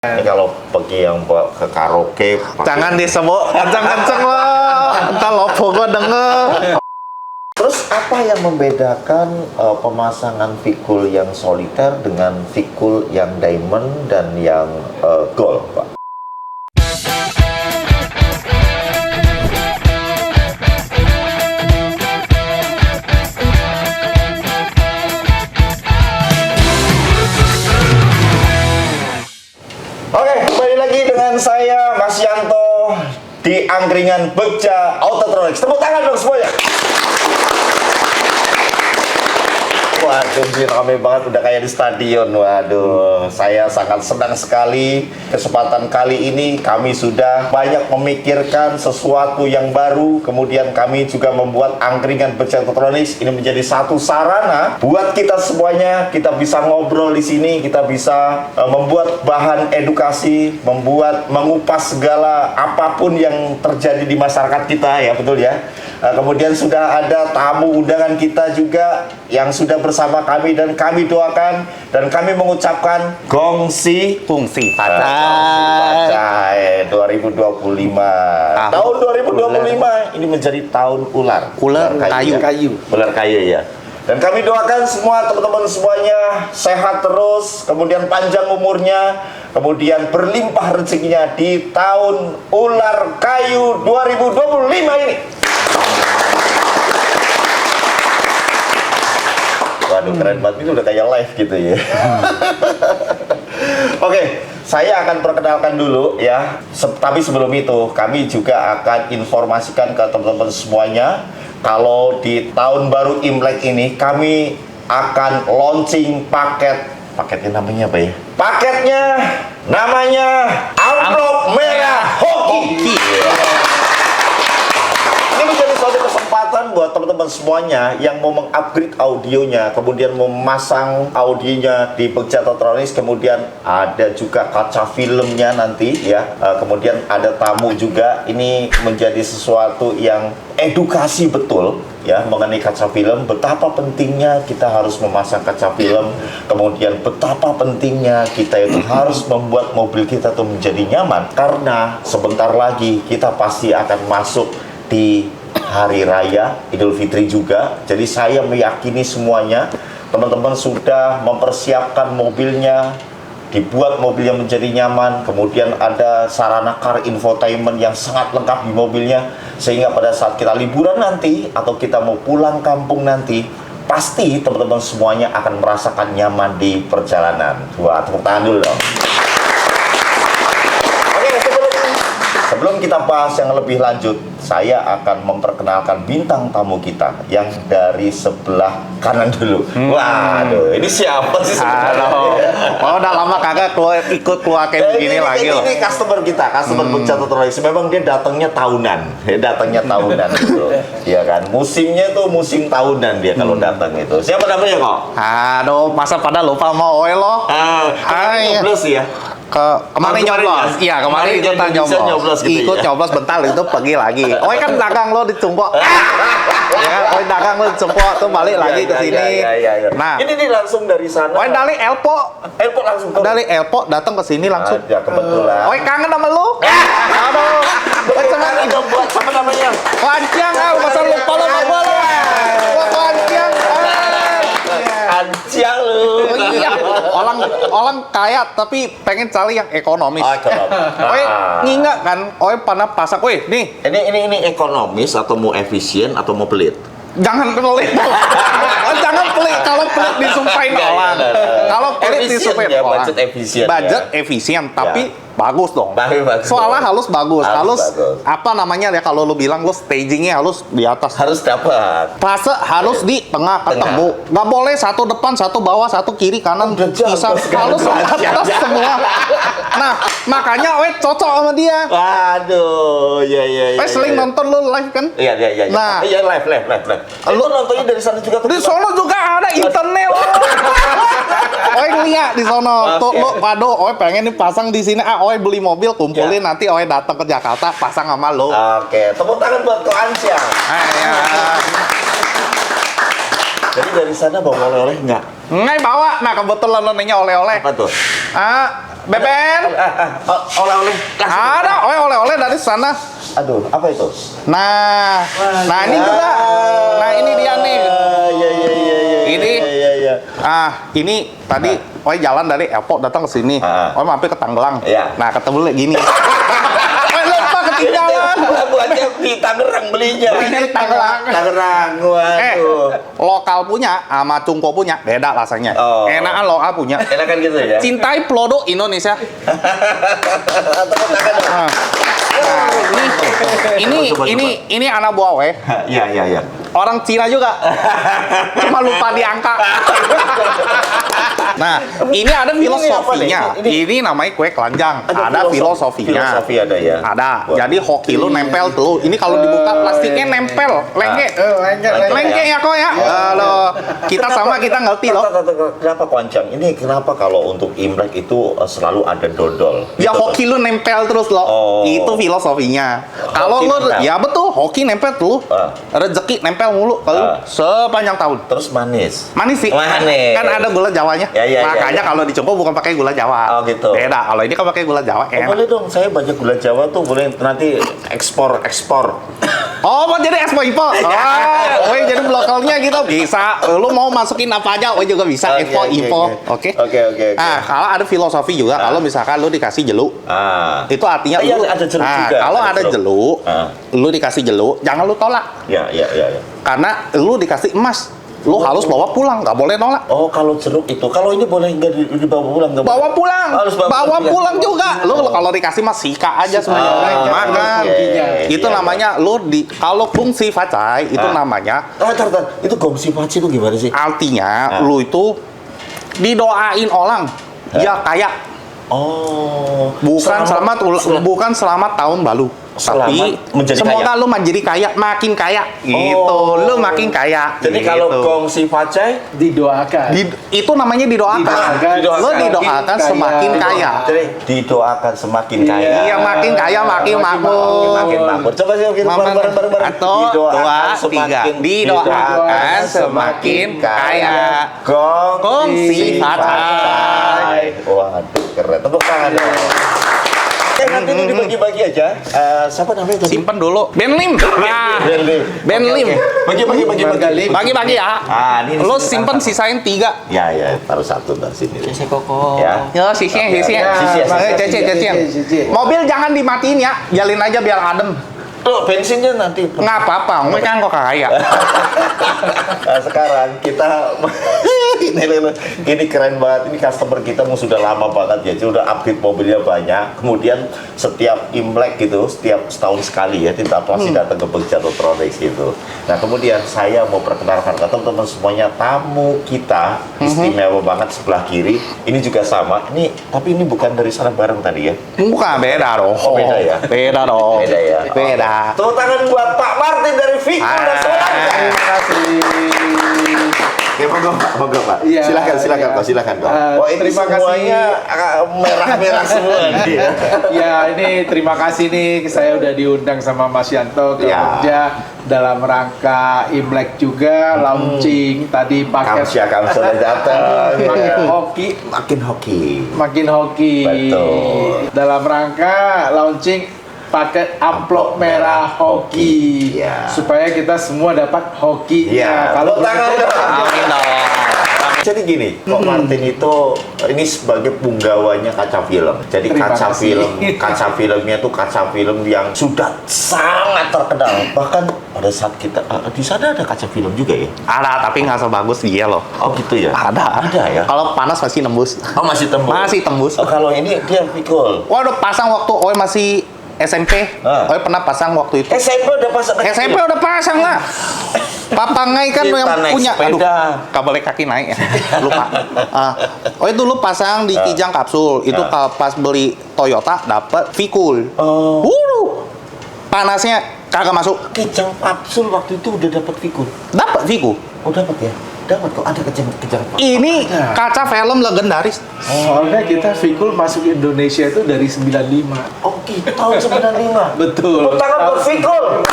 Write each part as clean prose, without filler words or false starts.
Ini kalau pergi yang ke karaoke, Jangan disebut kenceng-kenceng loh. Ntar lopo gua denger. Terus apa yang membedakan pemasangan vikul yang soliter dengan vikul yang diamond dan yang gold, Pak? Oke, kembali lagi dengan saya Mas Yanto di Angkringan Begja Autotronics. Tepuk tangan dong semuanya. Waduh, rame banget, udah kayak di stadion. Waduh, saya sangat senang sekali. Kesempatan kali ini kami sudah banyak memikirkan sesuatu yang baru. Kemudian kami juga membuat Angkringan Begja Autotronics ini menjadi satu sarana buat kita semuanya. Kita bisa ngobrol di sini, kita bisa membuat bahan edukasi, mengupas segala apapun yang terjadi di masyarakat kita, ya betul ya. Kemudian sudah ada tamu undangan kita juga yang sudah bersama kami, dan kami doakan dan kami mengucapkan gongsi Fungsi Pacai 2025. Tahun 2025 ini menjadi tahun ular. Ular kayu. Ular kayu ya. Dan kami doakan semua teman-teman semuanya sehat terus, kemudian panjang umurnya, kemudian berlimpah rezekinya di tahun ular kayu 2025 ini. Waduh, keren banget, ini udah kayak live gitu ya. Oke, saya akan perkenalkan dulu ya. Tapi sebelum itu, kami juga akan informasikan ke teman-teman semuanya kalau di tahun baru Imlek ini kami akan launching paketnya namanya apa ya? Paketnya namanya amplop merah hoki. Ini menjadi suatu kesempatan buat teman-teman semuanya yang mau mengupgrade audionya, kemudian memasang audionya di Begja Autotronics, kemudian ada juga kaca filmnya nanti ya, kemudian ada tamu juga. Ini menjadi sesuatu yang edukasi betul ya mengenai kaca film, betapa pentingnya kita harus memasang kaca film, kemudian betapa pentingnya kita itu harus membuat mobil kita tuh menjadi nyaman, karena sebentar lagi kita pasti akan masuk di Hari Raya Idul Fitri juga. Jadi saya meyakini semuanya teman-teman sudah mempersiapkan mobilnya, dibuat mobilnya menjadi nyaman, kemudian ada sarana car infotainment yang sangat lengkap di mobilnya, sehingga pada saat kita liburan nanti atau kita mau pulang kampung nanti, pasti teman-teman semuanya akan merasakan nyaman di perjalanan. Wah, tepuk tangan dulu dong. Sebelum kita bahas yang lebih lanjut, saya akan memperkenalkan bintang tamu kita yang dari sebelah kanan dulu. Waduh, ini siapa sih sebenarnya? Oh, udah lama kagak ikut keluar kayak begini lagi loh. Ini customer kita, customer Begja Autotronics. Memang dia datangnya tahunan, gitu. Iya kan, musimnya tuh musim tahunan dia kalau datang itu. Siapa namanya kok? Aduh, masa pada lupa mau oil loh. Plus ya. Kemarin nyoblos. Iya, kemarin ikutan nyoblos. Gitu Ikut ya? nyoblos bentar itu pergi lagi. Oh, kan dagang lo ditumpuk. Ya kan, oh dagang lo ditumpuk tuh balik lagi ke sini. Iya. Nah, ini langsung dari sana. oh dari Elpo. Elpo langsung ke. Dari Elpo datang ke sini langsung. Ya kebetulan. Oh, kangen sama lu? Aduh. Bagaimana dong buat siapa namanya? Lanciang masa lupa lo sama gua lo. Gua lanciang. Anciang lu. Oh iya, orang kaya tapi pengen cari yang ekonomis. Oi, ngingat kan, oi pada pasak, woi, nih. Ini ekonomis atau mau efisien atau mau pelit? Jangan pelit. Jangan pelit. Kalau pelit disumpahin orang. Kalau pelit disumpahin ya, orang. budget efisien. Budget efisien, tapi bagus dong. Bagus. Soalnya halus bagus. Halus bagus. Apa namanya ya kalau lu bilang lu stagingnya halus di atas. Harus dapat. Fase harus di tengah ketemu. Nggak boleh satu depan, satu bawah, satu kiri, kanan, bisa halus atas semua. Nah, makanya we cocok sama dia. Waduh, iya. Sering nonton lu live kan? Iya. Nah, iya live. Lu nontonnya dari sana juga tuh? di sono juga ada internet. Oi lihat di sono. Tuh lu, waduh, oi pengen dipasang di sini. Oi beli mobil, kumpulin nanti oi datang ke Jakarta, pasang sama lu. Oke, tepuk tangan buat Ko Ansyang. Ya. Jadi dari sana bawa oleh-oleh nggak? Nggak bawa. Nah kebetulan lo nanya oleh-oleh. Apa tuh? Beben. Oleh-oleh. Ada, oleh-oleh dari sana. Aduh, apa itu? Nah, ini juga. Nah, ini dia nih. Ini. Iya. Ini tadi Oi jalan dari airport datang ke sini. Oi mampir ke Tangerang. Iya. Nah, ketemu lagi gini. Oi lupa ketinggalan. Buatnya di Tangerang belinya. Belinya di Tangerang. Tangerang, waduh. Lokal punya sama Cungko punya beda rasanya. Oh. Enakan lokal punya. Enakan gitu ya? Cintai produk Indonesia. Tepuk tangan dong. Nah, ini anak buah weh. Iya. Orang Cina juga. Cuma lupa di angka. Nah, ini ada filosofinya. Ini namanya kue keranjang. Ada filosofinya. Filosofi ada ya? Ada. Jadi hoki lu nempel tuh. Ini kalau dibuka plastiknya nempel. Lengket. Lengket ya kok ya. Kalau kita sama kita ngerti loh. Kenapa koncang? Ini kenapa kalau untuk Imlek itu selalu ada dodol? Ya hoki lu nempel terus loh. Oh. Itu filosofinya. Kalau lu nempel. ya betul, hoki nempel tuh. Rezeki nempel mulu kalau sepanjang tahun. Terus manis. Manis sih. Manis. Kan ada gula Jawanya. Makanya kalau dicungkup bukan pakai gula Jawa. Oh gitu. Beda. Kalau ini kan pakai gula Jawa. Boleh dong, saya banyak gula Jawa tuh, boleh nanti ekspor. Oh, mau jadi ekspor impor. Oh, jadi lokalnya gitu bisa. Lu mau masukin apa aja, oh juga bisa ekspor impor. Oke. Nah, kalau ada filosofi juga, kalau misalkan lu dikasih jeluk, itu artinya lu ada jeruk juga. Kalau ada jeluk, lu dikasih jeluk, jangan lu tolak. Ya. Karena lu dikasih emas, lu harus bawa pulang, nggak boleh nolak. Oh, kalau jeruk itu, kalau ini boleh nggak dibawa pulang? Nggak Bawa boleh? pulang, Harus bawa pulang juga. Lu kalau dikasih mas sika aja semuanya. Makan. Itu namanya lu kalau fungsi facai itu namanya. Tar. Itu gongsi paci itu gimana sih? Artinya lu itu didoain orang ya kaya. Oh. Bukan selamat tahun baru. Tapi semoga lu menjadi kaya, makin kaya gitu. Lu makin kaya. Jadi kalau gongsi facai didoakan. Itu namanya didoakan. Lu didoakan semakin kaya. Jadi didoakan semakin kaya. Iya, makin kaya makin makmur. Makin makmur. Coba sih bareng-bareng. Satu, dua, tiga. Didoakan semakin kaya. Gongsi facai. Waduh, keren. Tepuk tangan dong. Nanti ini dibagi-bagi aja. Siapa namanya tadi? Simpen dulu. Ben Lim. Ben Lim. Bagi-bagi ya. Ini lo simpen sisain 3. Ya, taruh 1 dari sini. Cece koko. Ya. Yo, sisinya. Cece. Mobil jangan dimatiin ya. Jalin aja biar adem. Tuh, bensinnya nanti. Nggak apa-apa, gue kan kok kaya. Nah, sekarang kita ini keren banget. Ini customer kita mau sudah lama banget ya. Jadi udah upgrade mobilnya banyak. Kemudian setiap Imlek gitu, setiap setahun sekali ya, kita pasti datang ke Begjatotronics gitu. Nah, kemudian saya mau perkenalkan ke teman-teman semuanya, tamu kita istimewa banget sebelah kiri. Ini juga sama. Tapi ini bukan dari sana bareng tadi ya. Bukan, beda dong. Oh, beda ya? Beda dong. Beda ya? Beda. Tepuk tangan buat Pak Martin dari Vico dan Solar. Terima kasih. Ya, moga Pak. Iya. Silakan Pak. Ini terima semuanya merah-merah semua nih. Ya, ini terima kasih nih, saya udah diundang sama Mas Yanto ke Jogja dalam rangka Imlek juga, launching tadi paket Kamu sudah datang. hoki. Makin hoki. Betul. Dalam rangka launching paket amplop merah hoki, supaya kita semua dapat hoki. Kalau tangan Amin dong. Jadi gini, Pak Martin itu ini sebagai punggawanya kaca film. Jadi kaca filmnya tuh kaca film yang sudah sangat terkenal. Bahkan pada saat kita di sana ada kaca film juga ya. Ada, tapi nggak sebagus dia loh. Oh gitu ya. Ada ya. Kalau panas masih nembus. Oh masih tembus. Oh, kalau ini dia pikul. Waduh, pasang waktu Oi masih SMP. Oi pernah pasang waktu itu. SMP udah pasang lah. Papa Ngai kan Kita yang naik punya. sepeda. Kabel kaki naik ya. Lupa. Oi dulu pasang di Kijang Kapsul. Itu pas beli Toyota dapat Vikul. Panasnya kagak masuk. Kijang Kapsul waktu itu udah dapat Vikul. Dapat Vikul. Oh dapat ya. Dapat kok ada Kijang. Ini kaca film legendaris. Soalnya kita Vikul masuk Indonesia itu dari 95. Oh gitu, tahun 95. Betul. Tangan buat Vikul.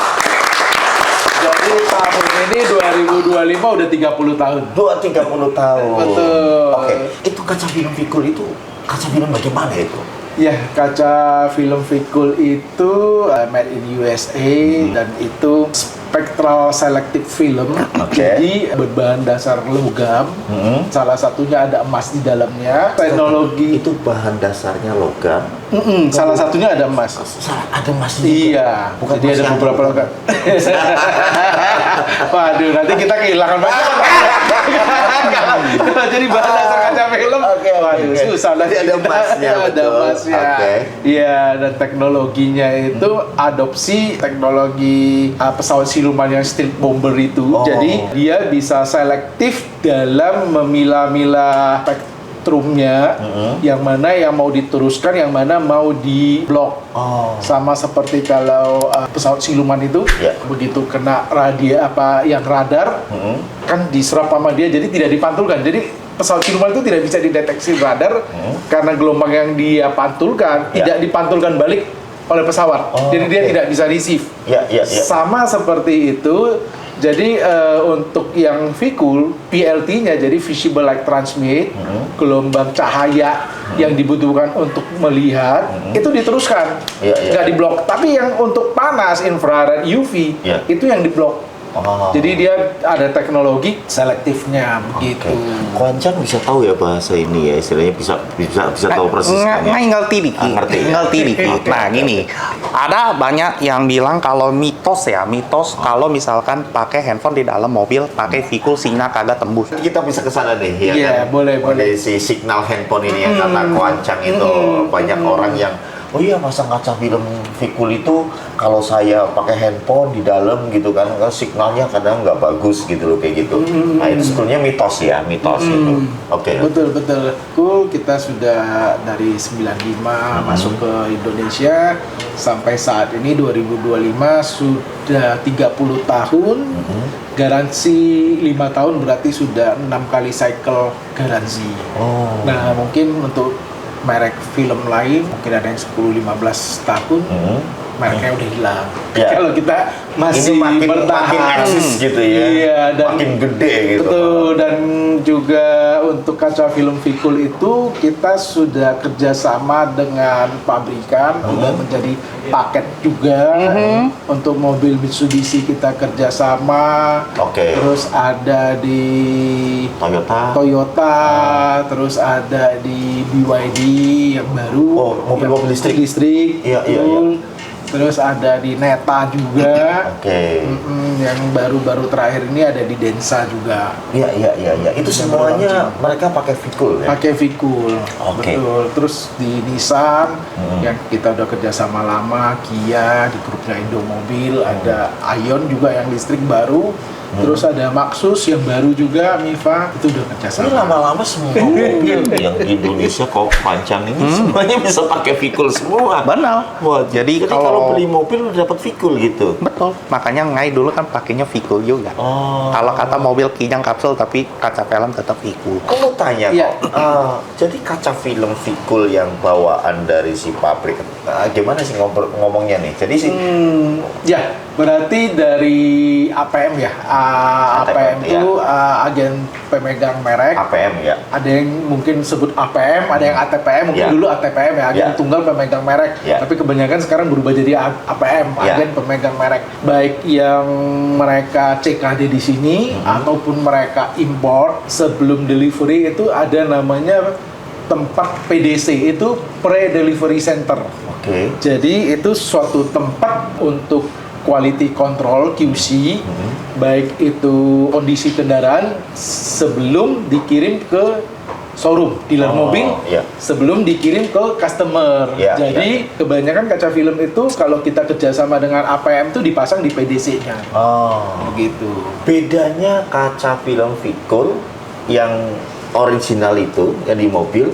Jadi tahun ini 2025 udah 30 tahun. 30 tahun. Betul. Oke. Itu kaca film Vikul itu kaca film bagaimana itu? Ya, kaca film Vicul itu made in USA dan itu spectral selective film. Jadi berbahan dasar logam. Salah satunya ada emas di dalamnya. Teknologi itu bahan dasarnya logam. Salah satunya ada emas. Ada emas juga. Iya, Bukan jadi ada beberapa logam. Waduh, nanti kita kehilangan banyak. Jadi bahan dasar kaca film. Waduh, susah. Jadi ada emasnya. Ada emasnya. Iya, dan teknologinya itu adopsi teknologi pesawat siluman yang stealth bomber itu. Jadi dia bisa selektif dalam memilah-milah spektrumnya, yang mana yang mau diteruskan, yang mana mau diblok. Sama seperti kalau pesawat siluman itu begitu kena yang radar, kan diserap sama dia, jadi tidak dipantulkan. Jadi pesawat siluman itu tidak bisa dideteksi radar karena gelombang yang dia pantulkan tidak dipantulkan balik oleh pesawat. Jadi dia tidak bisa receive. Sama seperti itu. Jadi untuk yang Vicul, PLT-nya jadi visible light transmit, gelombang cahaya yang dibutuhkan untuk melihat itu diteruskan, nggak diblok. Tapi yang untuk panas, infrared, UV itu yang diblok. Jadi dia ada teknologi selektifnya begitu. Kuancang bisa tahu ya bahasa ini ya, istilahnya bisa tahu persis kan ya? Ngerti dikit. Nah gini, ada banyak yang bilang kalau mitos kalau misalkan pakai handphone di dalam mobil pakai Vicul sinyal kagak tembus. Kita bisa ke sana nih ya Iya, kan? boleh. Si signal handphone ini yang kata Kuancang itu banyak orang yang pasang kaca film Vicul itu kalau saya pakai handphone di dalam gitu kan signalnya kadang nggak bagus gitu loh kayak gitu. Nah itu sebetulnya mitos itu. Betul. Cool, kita sudah dari 95 masuk ke Indonesia sampai saat ini 2025 sudah 30 tahun. Garansi 5 tahun berarti sudah 6 kali cycle garansi. Nah mungkin untuk merek film lain mungkin ada yang 10-15 tahun mereknya udah hilang. Kalau kita masih ini bertahan makin eksis gitu ya. Iya, dan makin gede gitu. Betul, dan juga untuk kaca film Vicul itu kita sudah kerjasama dengan pabrikan, udah menjadi paket juga. Untuk mobil Mitsubishi kita kerjasama. Terus ada di Toyota, terus ada di BYD yang baru. Mobil listrik. Iya. Terus ada di Neta juga. Yang baru-baru terakhir ini ada di Densa juga. Iya. Itu semuanya mereka pakai Vicul ya? Pakai Vicul. Betul. Terus di Nissan yang kita udah kerjasama lama, Kia di grupnya Indomobil, ada Ion juga yang listrik baru. Terus ada Maxus yang baru juga, Miva, itu udah kerjasama. Ini lama-lama semua mobil yang di Indonesia kok Kuancang ini semuanya bisa pakai Vicul semua. Benar. Wah, jadi kalau beli mobil udah dapat Vicul gitu. Betul. Makanya Ngai dulu kan pakainya Vicul juga. Kalau kata mobil kijang kapsul tapi kaca film tetap Vicul. Aku mau tanya jadi kaca film Vicul yang bawaan dari si pabrik, gimana sih ngomongnya nih? Jadi sih berarti dari APM ya. APM itu agen pemegang merek. APM ya. Ada yang mungkin sebut APM, ada yang ATPM, mungkin dulu ATPM ya, agen tunggal pemegang merek. Tapi kebanyakan sekarang berubah jadi APM, agen pemegang merek. Baik yang mereka CKD di sini ataupun mereka import sebelum delivery itu ada namanya tempat PDC, itu pre-delivery center. Jadi itu suatu tempat untuk quality control QC, baik itu kondisi kendaraan sebelum dikirim ke showroom dealer mobil, sebelum dikirim ke customer. Jadi kebanyakan kaca film itu kalau kita kerjasama dengan APM itu dipasang di PDC-nya. Begitu. Bedanya kaca film Vicul yang original itu yang di mobil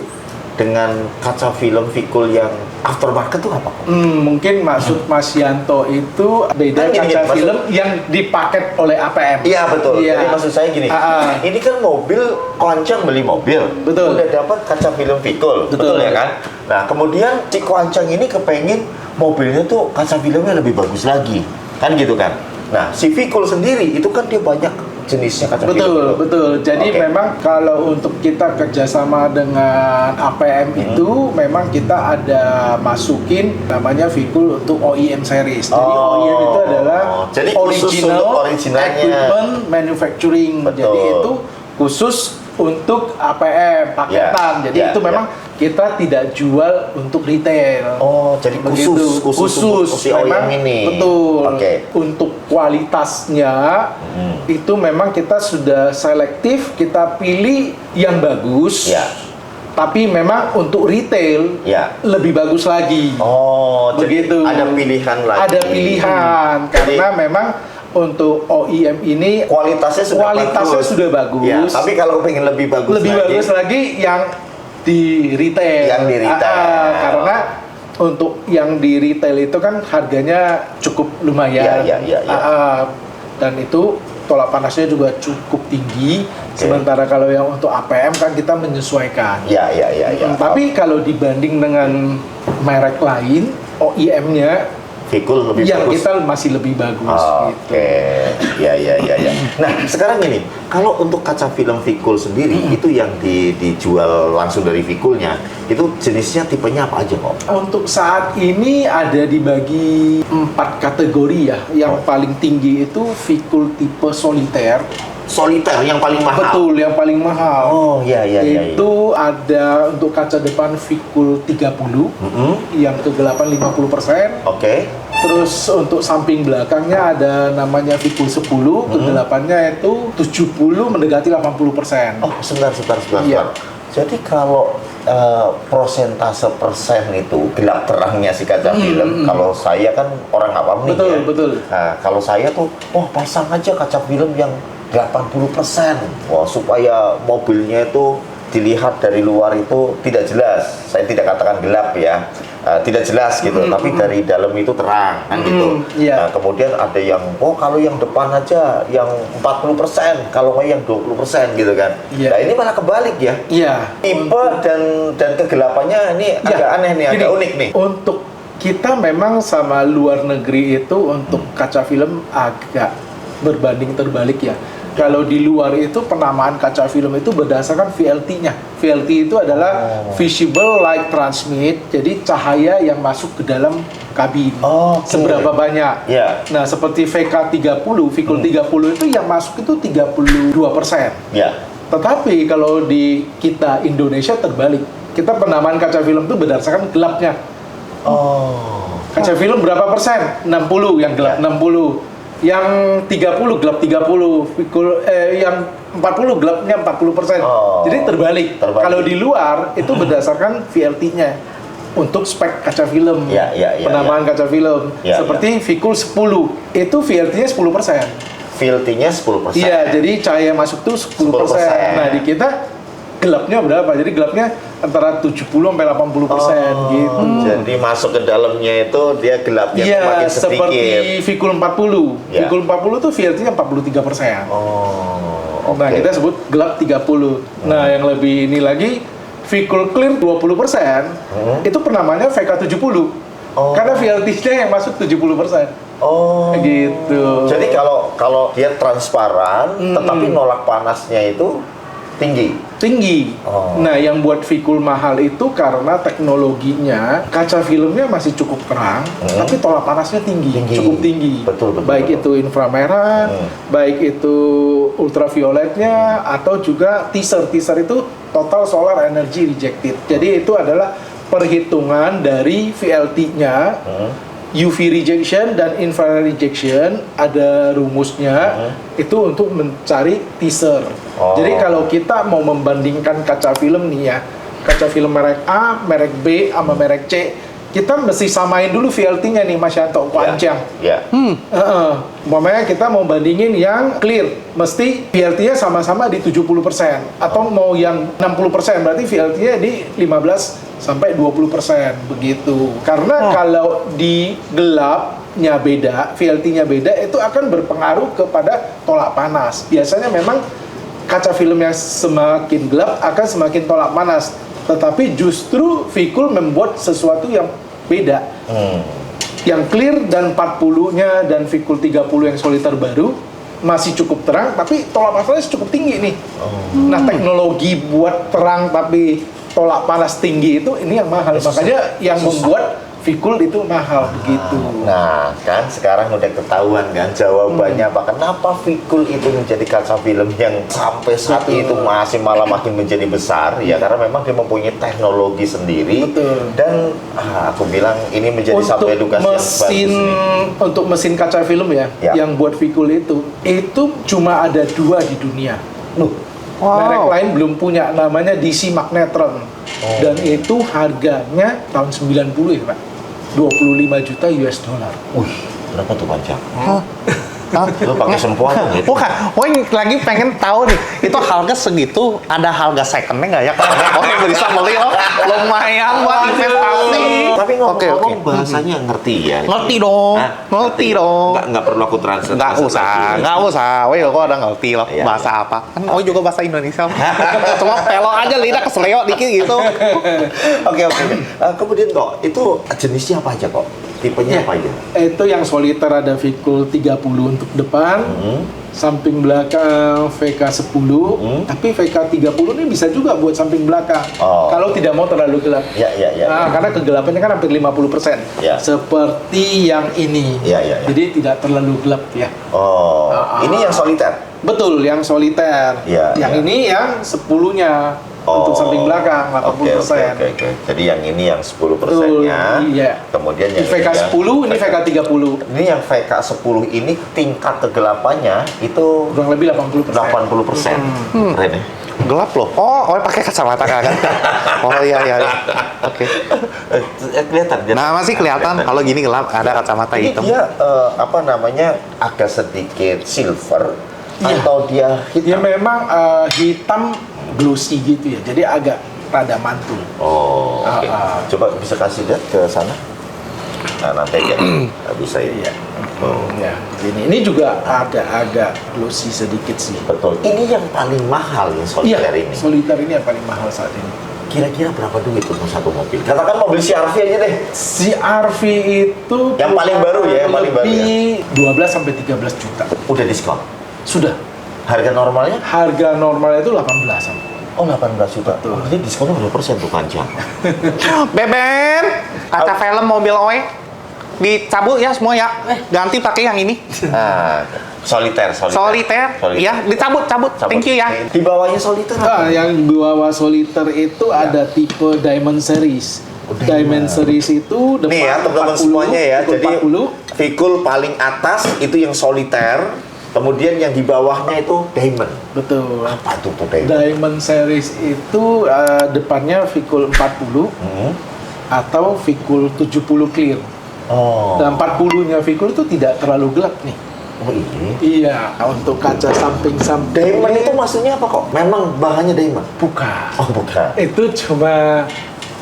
dengan kaca film Vicul yang aftermarket itu apa? Mungkin maksud Mas Yanto itu beda kaca film yang dipaket oleh APM. Iya betul. Jadi maksud saya gini, ini kan mobil Kuancang beli mobil, udah dapat kaca film Vicul, betul ya kan? Nah kemudian si Kuancang ini kepengen mobilnya tuh kaca filmnya lebih bagus lagi, kan gitu kan? Nah si Vicul sendiri itu kan dia banyak jenisnya kaca film. Betul. Jadi memang kalau untuk kita kerjasama dengan APM itu memang kita ada masukin namanya Vikul untuk OEM series. Jadi OEM itu adalah jadi khusus untuk originalnya. Equipment Manufacturing. Betul. Jadi itu khusus untuk APM paketan. Jadi itu memang kita tidak jual untuk retail. Jadi khusus si OEM ini. Betul. Untuk kualitasnya itu memang kita sudah selektif, kita pilih yang bagus. Tapi memang untuk retail lebih bagus lagi. Begitu. Jadi ada pilihan lagi. Ada pilihan karena memang untuk OEM ini kualitasnya sudah bagus. Tapi kalau pengen lebih bagus lagi yang di retail. Karena untuk yang di retail itu kan harganya cukup lumayan. Dan itu tolak panasnya juga cukup tinggi. Sementara kalau yang untuk APM kan kita menyesuaikan. Tapi kalau dibanding dengan merek lain, OEM-nya Vikul lebih bagus. Kita masih lebih bagus. Ya. Nah, sekarang ini, kalau untuk kaca film Vikul sendiri, itu yang dijual langsung dari Vikulnya, itu jenisnya tipenya apa aja kok? Untuk saat ini ada dibagi 4 kategori ya. Yang paling tinggi itu Vikul tipe soliter. Soliter yang paling mahal? Betul, yang paling mahal. Itu iya. ada untuk kaca depan Vikul 30, yang kegelapan 50%. Terus untuk samping belakangnya ada namanya Vikul 10, kegelapannya itu 70 mendekati 80%. Sebentar. Jadi kalau prosentase persen itu gelap terangnya si kaca film, kalau saya kan orang awam nih. Betul. Nah, kalau saya tuh, pasang aja kaca film yang 80%. Supaya mobilnya itu dilihat dari luar itu tidak jelas. Saya tidak katakan gelap ya. Tidak jelas gitu, tapi dari dalam itu terang kan gitu. Nah, kemudian ada yang kalau yang depan aja yang 40%, kalau yang 20% gitu kan. Nah, ini malah kebalik ya. Tipe dan kegelapannya ini agak aneh nih, agak unik nih. Untuk kita memang sama luar negeri itu untuk kaca film agak berbanding terbalik ya. Kalau di luar itu penamaan kaca film itu berdasarkan VLT-nya. VLT itu adalah Visible Light Transmit, jadi cahaya yang masuk ke dalam kabin. Seberapa banyak. Nah, seperti VK30, Vikul 30 itu yang masuk itu 32%. Tetapi kalau di kita Indonesia terbalik. Kita penamaan kaca film itu berdasarkan gelapnya. Kaca film berapa persen? 60 yang gelap, 60. Yang 30 gelap 30, yang 40 gelapnya 40%. Jadi terbalik. Kalau di luar itu berdasarkan VLT-nya untuk spek kaca film, penamaan kaca film. Seperti Vikul 10, itu VLT-nya 10%. VLT-nya 10%. Jadi cahaya masuk tuh 10%. Nah, di kita gelapnya berapa? Jadi gelapnya antara 70 sampai 80% gitu. Jadi masuk ke dalamnya itu dia gelapnya makin sedikit. Seperti Vikul 40. Vikul 40 tuh VLT-nya 43%. Nah, kita sebut gelap 30. Nah, yang lebih ini lagi Vikul clear 20%, itu penamanya VK70. Karena VLT-nya yang masuk 70%. Gitu. Jadi kalau dia transparan, tetapi nolak panasnya itu tinggi. Nah, yang buat Vikul mahal itu karena teknologinya kaca filmnya masih cukup terang, tapi tolak panasnya cukup tinggi. Betul. Baik itu inframerah, baik itu ultravioletnya, atau juga teaser itu total solar energy rejected. Jadi itu adalah perhitungan dari VLT-nya. UV rejection dan infrared rejection ada rumusnya, itu untuk mencari teaser. Jadi kalau kita mau membandingkan kaca film nih ya, kaca film merek A, merek B, sama merek C, kita mesti samain dulu VLT-nya nih, Mas Yanto, Kuancang. Umpamanya kita mau bandingin yang clear, mesti VLT-nya sama-sama di 70%. Atau mau yang 60%, berarti VLT-nya di 15 sampai 20%, begitu. Karena kalau di gelapnya beda, VLT-nya beda, itu akan berpengaruh kepada tolak panas. Biasanya memang kaca film yang semakin gelap akan semakin tolak panas. Tetapi justru Vikul membuat sesuatu yang beda. Yang clear dan 40-nya dan Vikul 30 yang soliter baru, masih cukup terang, tapi tolak panasnya cukup tinggi nih. Nah, teknologi buat terang tapi tolak panas tinggi itu ini yang mahal. Makanya yang membuat Vicul itu mahal begitu. Nah, kan sekarang udah ketahuan kan jawabannya apa. Kenapa Vicul itu menjadi kaca film yang sampai saat itu masih malah makin menjadi besar? Ya karena memang dia mempunyai teknologi sendiri. Betul. Dan aku bilang ini menjadi satu edukasi yang bagus nih. Untuk mesin kaca film ya, yang buat Vicul itu cuma ada 2 di dunia. Merek lain belum punya, namanya DC Magnetron. Dan itu harganya tahun 90 ya Pak, 25 juta US dollar. Wih, berapa tuh pajak? Lu pakai sempoan tuh gitu? Bukan, lagi pengen tahu nih, itu harga segitu, ada harga secondnya nggak ya? Yang bisa beli lumayan buat investasi. Tapi ngomong-ngomong bahasanya ngerti ya? Ngerti dong, ngerti dong. Nggak perlu aku translate. Nggak usah. Woi, kok ada ngerti loh bahasa apa? Kan juga bahasa Indonesia. Cuma pelok aja lidah keseleo dikit gitu. Oke. Kemudian kok, itu jenisnya apa aja kok? Tipenya apa aja? Itu yang soliter ada Vicul 30 untuk depan, samping belakang VK10, tapi VK30 ini bisa juga buat samping belakang. Kalau tidak mau terlalu gelap. Ya. Karena kegelapannya kan hampir 50%. Seperti yang ini. Jadi tidak terlalu gelap ya. Ini yang soliter? Betul, yang soliter. Yang ini yang 10-nya. Untuk samping belakang 80%. Oke. Jadi yang ini yang 10%-nya. Kemudian yang VK10, ini VK30. Ini yang VK10 ini tingkat kegelapannya itu kurang lebih 80%. Keren ya? Gelap loh. Pakai kacamata kan? Iya. Oke. Kelihatan. Nah, masih kelihatan kalau gini gelap, ada kacamata ini hitam. Dia agak sedikit silver atau dia hitam? Dia memang hitam glossy gitu ya, jadi agak rada mantul. Oke. Coba bisa kasih lihat ke sana. Nah, nanti aja bisa ya. Ini juga agak glossy sedikit sih. Betul. Ini yang paling mahal yang soliter ini. Soliter ini yang paling mahal saat ini. Kira-kira berapa duit untuk satu mobil? Katakan mobil CR-V aja deh. CR-V itu yang paling baru ya, yang paling baru ya. 12 sampai 13 juta. Udah diskon? Sudah. Harga normalnya? Harga normalnya itu 18-an. 18 juta. Jadi diskonnya berapa persen tuh Kancang? Beben, kaca film mobil OE dicabut ya semua ya. Ganti pakai yang ini. Soliter. Ya, dicabut. Thank you ya. Di bawahnya soliter apa? Yang di bawah soliter itu ada tipe Diamond Series. Diamond Series itu nih ya teman-teman semuanya ya. Jadi Vicul paling atas itu yang soliter. Kemudian yang di bawahnya itu Diamond. Betul. Apa tuh Diamond? Diamond Series itu depannya Vicul 40 atau Vicul 70 clear. Dan 40-nya Vicul itu tidak terlalu gelap nih. Iya, untuk kaca samping-samping. Diamond itu maksudnya apa kok? Memang bahannya Diamond? Bukan. Bukan. Itu cuma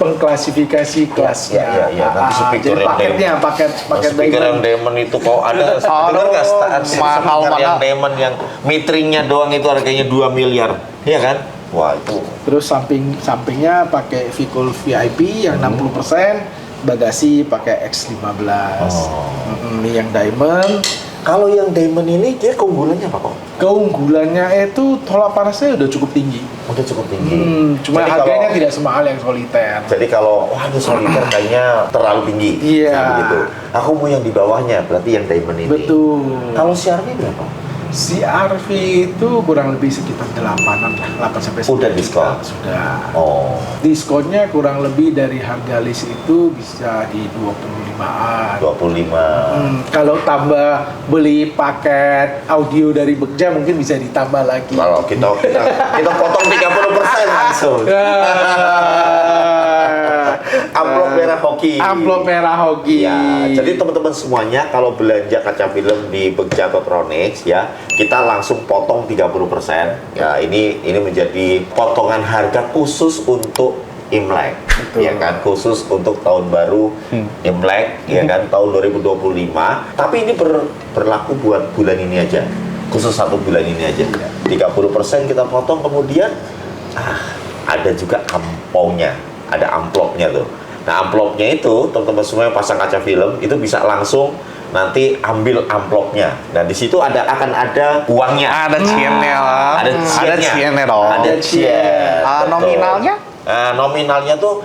pengklasifikasi kelasnya. Nanti speaker jadi paketnya paket speaker yang Diamond itu kok ada dengar nggak mahal yang Diamond yang metringnya doang itu harganya 2 miliar, iya kan? Wah itu. Terus sampingnya pakai Vicul VIP yang 60%, bagasi pakai X15. Ini yang Diamond. Kalau yang Diamond ini dia keunggulannya apa kok? Keunggulannya itu tolak panasnya udah cukup tinggi. Udah cukup tinggi. Cuma jadi harganya tidak semahal yang soliter. Jadi kalau soliter kayaknya terlalu tinggi. Iya. Gitu. Aku mau yang di bawahnya, berarti yang Diamond ini. Betul. Kalau CR-V berapa? CR-V itu kurang lebih sekitar 8-an lah, 8 sampai 9 udah diskon? Sudah. Diskonnya kurang lebih dari harga list itu bisa di 25-an. 25. Kalau tambah beli paket audio dari Bekja mungkin bisa ditambah lagi. Kalau kita potong 30% langsung. Amplop merah hoki. Ya, jadi teman-teman semuanya kalau belanja kaca film di Bekja Kotronics ya, kita langsung potong 30%. Ya, ini menjadi potongan harga khusus untuk Imlek. Betul. Ya kan, khusus untuk tahun baru Imlek ya kan, tahun 2025. Tapi ini berlaku buat bulan ini aja. Khusus 1 bulan ini aja. 30% kita potong, kemudian ada juga ampaunya. Ada amplopnya tuh. Nah, amplopnya itu teman-teman semua yang pasang kaca film itu bisa langsung nanti ambil amplopnya. Nah, di situ akan ada uangnya. Ada ciennya lah. Ada ciennya dong. Ada cien. Betul. Nominalnya? Nominalnya tuh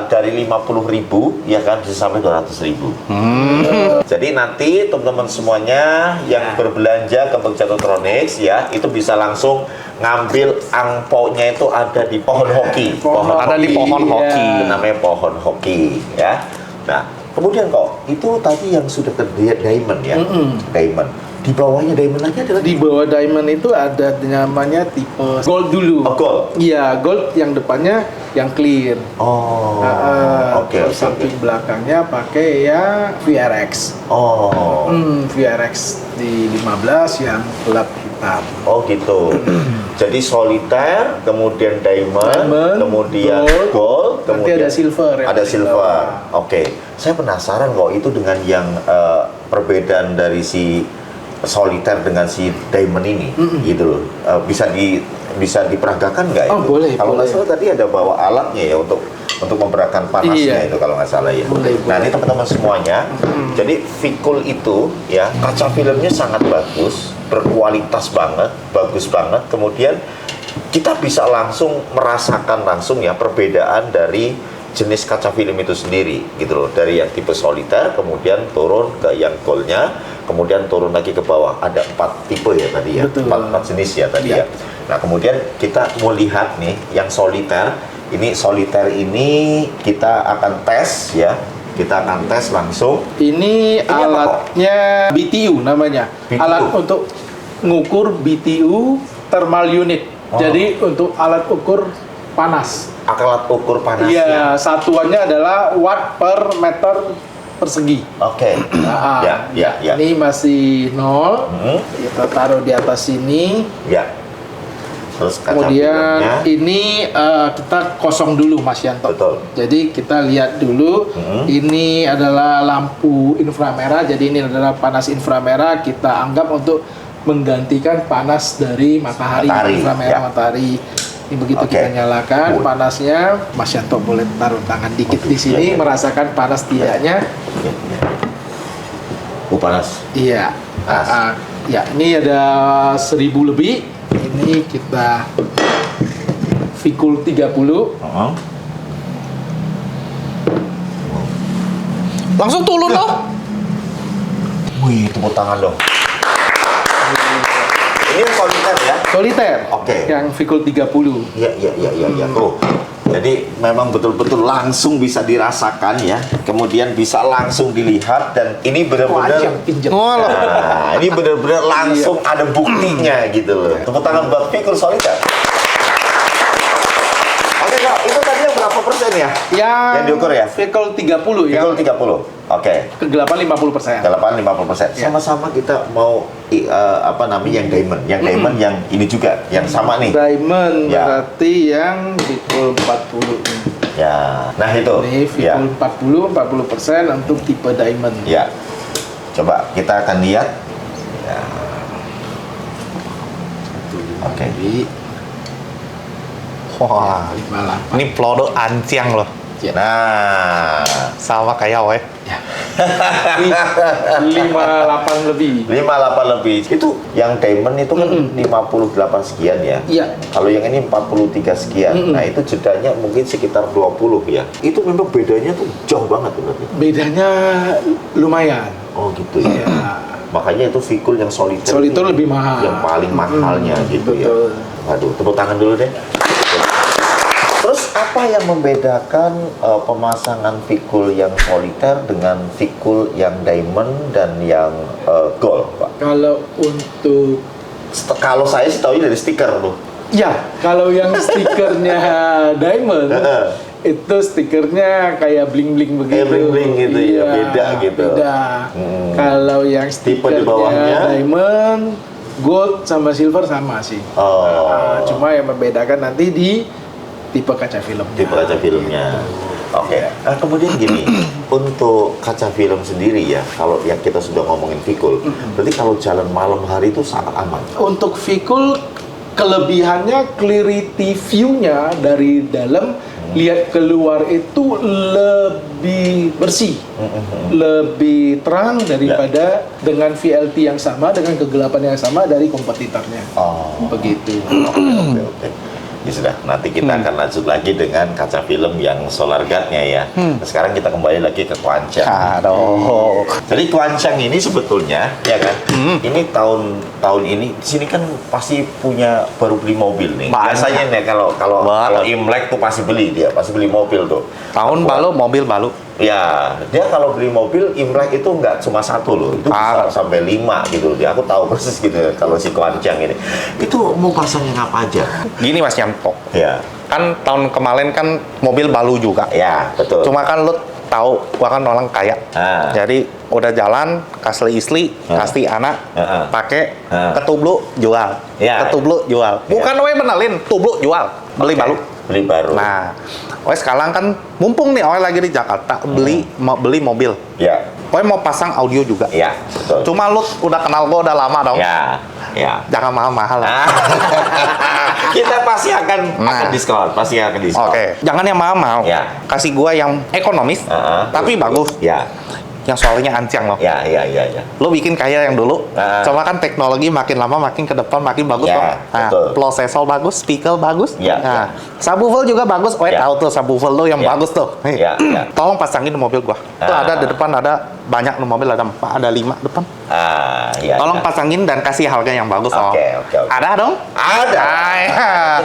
dari 50.000 ya kan bisa sampai 200.000. Jadi nanti teman-teman semuanya yang berbelanja ke Begjatotronics ya itu bisa langsung ngambil angpaunya itu ada di pohon hoki. Ada di pohon hoki. Itu namanya pohon hoki ya. Nah, kemudian kok itu tadi yang sudah ke diamond ya. Diamond. Di bawahnya diamond lagi ada lagi. Di bawah diamond itu ada namanya tipe gold dulu. Oh, gold. Iya, gold yang depannya yang clear. Oh. Oke. Terus samping belakangnya pakai ya VRX. Oh. VRX di 15 yang gelap hitam. Oh gitu. Jadi solitaire, kemudian diamond, kemudian gold, nanti kemudian ada silver. Ada silver. Oke. Saya penasaran kok itu dengan yang perbedaan dari si solitaire dengan si diamond ini, gitu loh. Bisa diperagakan nggak itu? Oh, boleh. Kalau nggak salah tadi ada bawa alatnya ya untuk memberatkan panasnya itu kalau nggak salah ya. Nah ini teman-teman semuanya. Jadi Vicul itu ya kaca filmnya sangat bagus, berkualitas banget, bagus banget. Kemudian kita bisa langsung merasakan langsung ya perbedaan dari jenis kaca film itu sendiri gitu loh, dari yang tipe solitaire kemudian turun ke yang goldnya, kemudian turun lagi ke bawah. Ada 4 tipe ya tadi ya. 4 jenis ya tadi ya. Nah kemudian kita mau lihat nih yang solitaire ini kita akan tes ya, kita akan tes langsung. Ini alatnya BTU namanya. BTU. Alat untuk ngukur BTU thermal unit. Jadi untuk alat ukur panas. Alat ukur panasnya. Iya, satuannya adalah watt per meter persegi. Oke. Nah, Ya. Ini masih 0. Kita taruh di atas sini. Ya. Terus kaca Kemudian filmnya. ini kita kosong dulu Mas Yanto. Betul. Jadi kita lihat dulu. Ini adalah lampu inframerah. Jadi ini adalah panas inframerah. Kita anggap untuk menggantikan panas dari matahari. Inframerah matahari. Ini begitu kita nyalakan panasnya, Mas Yanto boleh taruh tangan dikit di sini, merasakan panas tidaknya. Panas. Iya. Ya, ini ada 1000 lebih. Ini kita Vicul 30. Langsung turun loh. Wih, tepuk tangan dong. Ini yang solitaire ya? Solitaire. Oke. Yang Vicul 30. Iya. Tuh. Jadi memang betul-betul langsung bisa dirasakan ya. Kemudian bisa langsung dilihat dan ini benar-benar nah, ini benar-benar langsung ada buktinya gitu loh. Tepuk tangan buat Vicul solitaire. Oke, Kak, itu tadi yang berapa persen ya? Yang diukur ya? Vicul 30 ya. Vicul 30. Oke. Kegelapan 50%. Kegelapan 50%. Sama-sama kita mau yang diamond. Yang diamond yang ini juga, yang sama nih. Diamond berarti yang Vicul 40 ini. Ya. Nah itu. Ini Vicul 40% untuk tipe diamond. Ya. Coba kita akan lihat. Ya. Oke. Wah, ini peluru anciang loh. Nah, sama kayak we. 58 lebih. 58 lebih. Itu yang diamond itu kan 58 sekian ya. Iya. Kalau yang ini 43 sekian. Nah, itu jedanya mungkin sekitar 20 ya. Itu memang bedanya tuh jauh banget berarti. Bedanya lumayan. Oh, gitu ya. Makanya itu Vicul yang solitaire. Solitaire lebih mahal. Yang paling mahalnya gitu betul. Ya. Waduh, tepuk tangan dulu deh. Terus apa yang membedakan pemasangan Vicul yang solitaire dengan Vicul yang diamond dan yang gold, Pak? Kalau saya sih tahu dari stiker tuh. Ya, kalau yang stikernya diamond itu stikernya kayak bling-bling begitu. Kayak bling-bling gitu ya, beda gitu. Beda. Kalau yang stikernya di bawahnya diamond, gold sama silver sama sih. Cuma yang membedakan nanti di tipe kaca film. Tipe kaca filmnya. Oke. Nah, kemudian gini, untuk kaca film sendiri ya, kalau yang kita sudah ngomongin Vicul, berarti kalau jalan malam hari itu sangat aman. Untuk Vicul kelebihannya clarity view-nya dari dalam lihat keluar itu lebih bersih, lebih terang daripada dengan VLT yang sama, dengan kegelapan yang sama dari kompetitornya. Begitu. Oke. Ya sudah, nanti kita akan lanjut lagi dengan kaca film yang solar guard-nya ya. Sekarang kita kembali lagi ke Quanchang. Aduh. Jadi Quanchang ini sebetulnya, ya kan? Ini tahun ini di sini kan pasti punya baru beli mobil nih. Biasanya nih kalau Imlek tuh pasti beli mobil tuh. Tahun baru mobil baru. Ya, dia kalau beli mobil Imlek itu nggak cuma satu loh, itu bisa sampai 5 gitu. Dia aku tahu persis gitu kalau si Quanchang ini. Itu mau pasangin apa aja? Gini Mas Yanto. Ya. Kan tahun kemarin kan mobil baru juga. Ya, betul. Cuma kan lu tahu, gua kan orang kaya. Jadi udah jalan, kasih istri, kasih anak, pakai, ketublu jual. Ketublu jual. Bukan we benalin, tublu jual. Beli baru. Beli baru. Nah, sekarang kan mumpung nih lagi di Jakarta mau beli mobil. Ya. Mau pasang audio juga. Ya, betul. Cuma lu udah kenal gua udah lama dong. Ya. Jangan mahal-mahal lah. Kita pasti akan diskon, Oke, jangan yang mahal-mahal. Ya. Kasih gua yang ekonomis, tapi bagus. Ya. Yang soalnya ancang loh. Ya. Lo bikin kayak yang dulu. Coba kan teknologi makin lama makin ke depan makin bagus Ya, loh. Nah, betul. prosesor bagus, speaker bagus. Ya, Nah, subwoofer juga bagus. Tahu tuh subwoofer lo yang bagus tuh. Ya. Tolong pasangin di mobil gua. Tuh ada di depan ada banyak di mobil, ada 4, ada 5 depan. Tolong pasangin dan kasih harga yang bagus. Oke. Ada dong? Ada.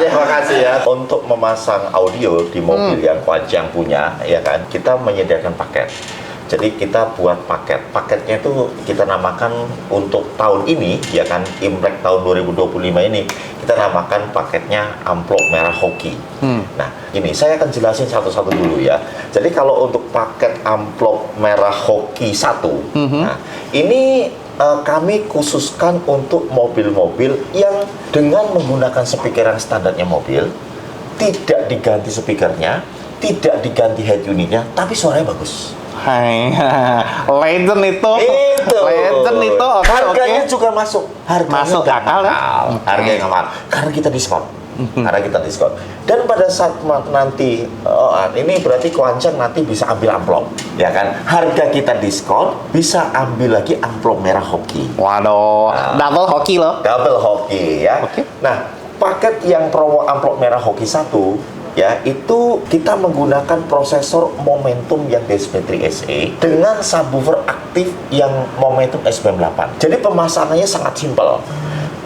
Terima kasih ya. Untuk memasang audio di mobil yang Quanchang punya, ya kan, kita menyediakan paket. Jadi kita buat paketnya itu kita namakan untuk tahun ini, ya kan, Imlek tahun 2025 ini, kita namakan paketnya amplop merah hoki. Nah, ini saya akan jelasin satu-satu dulu ya. Jadi kalau untuk paket amplop merah hoki 1, nah, ini kami khususkan untuk mobil-mobil yang dengan menggunakan speaker yang standarnya mobil, tidak diganti speakernya, tidak diganti head unitnya, tapi suaranya bagus. Legend itu. Legend itu. Harganya juga masuk. Masuk akal ya? Harganya nggak mahal. Karena kita diskon. Dan pada saat nanti, ini berarti Quanchang nanti bisa ambil amplop, ya kan? Harga kita diskon, bisa ambil lagi amplop merah hoki. Waduh, double hoki loh. Double hoki ya. Nah, paket yang promo amplop merah hoki 1, ya, itu kita menggunakan prosesor Momentum yang DSP3 SE dengan subwoofer aktif yang Momentum S98. Jadi pemasangannya sangat simpel.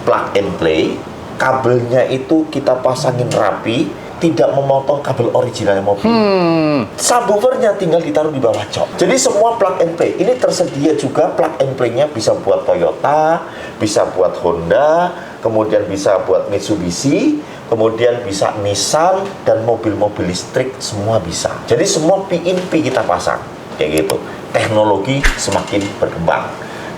Plug and play, kabelnya itu kita pasangin rapi, tidak memotong kabel originalnya mobil. Subwoofernya tinggal ditaruh di bawah jok. Jadi semua plug and play. Ini tersedia juga plug and play-nya bisa buat Toyota, bisa buat Honda, kemudian bisa buat Mitsubishi, kemudian bisa Nissan, dan mobil-mobil listrik semua bisa. Jadi semua PIN-P kita pasang, kayak gitu. Teknologi semakin berkembang.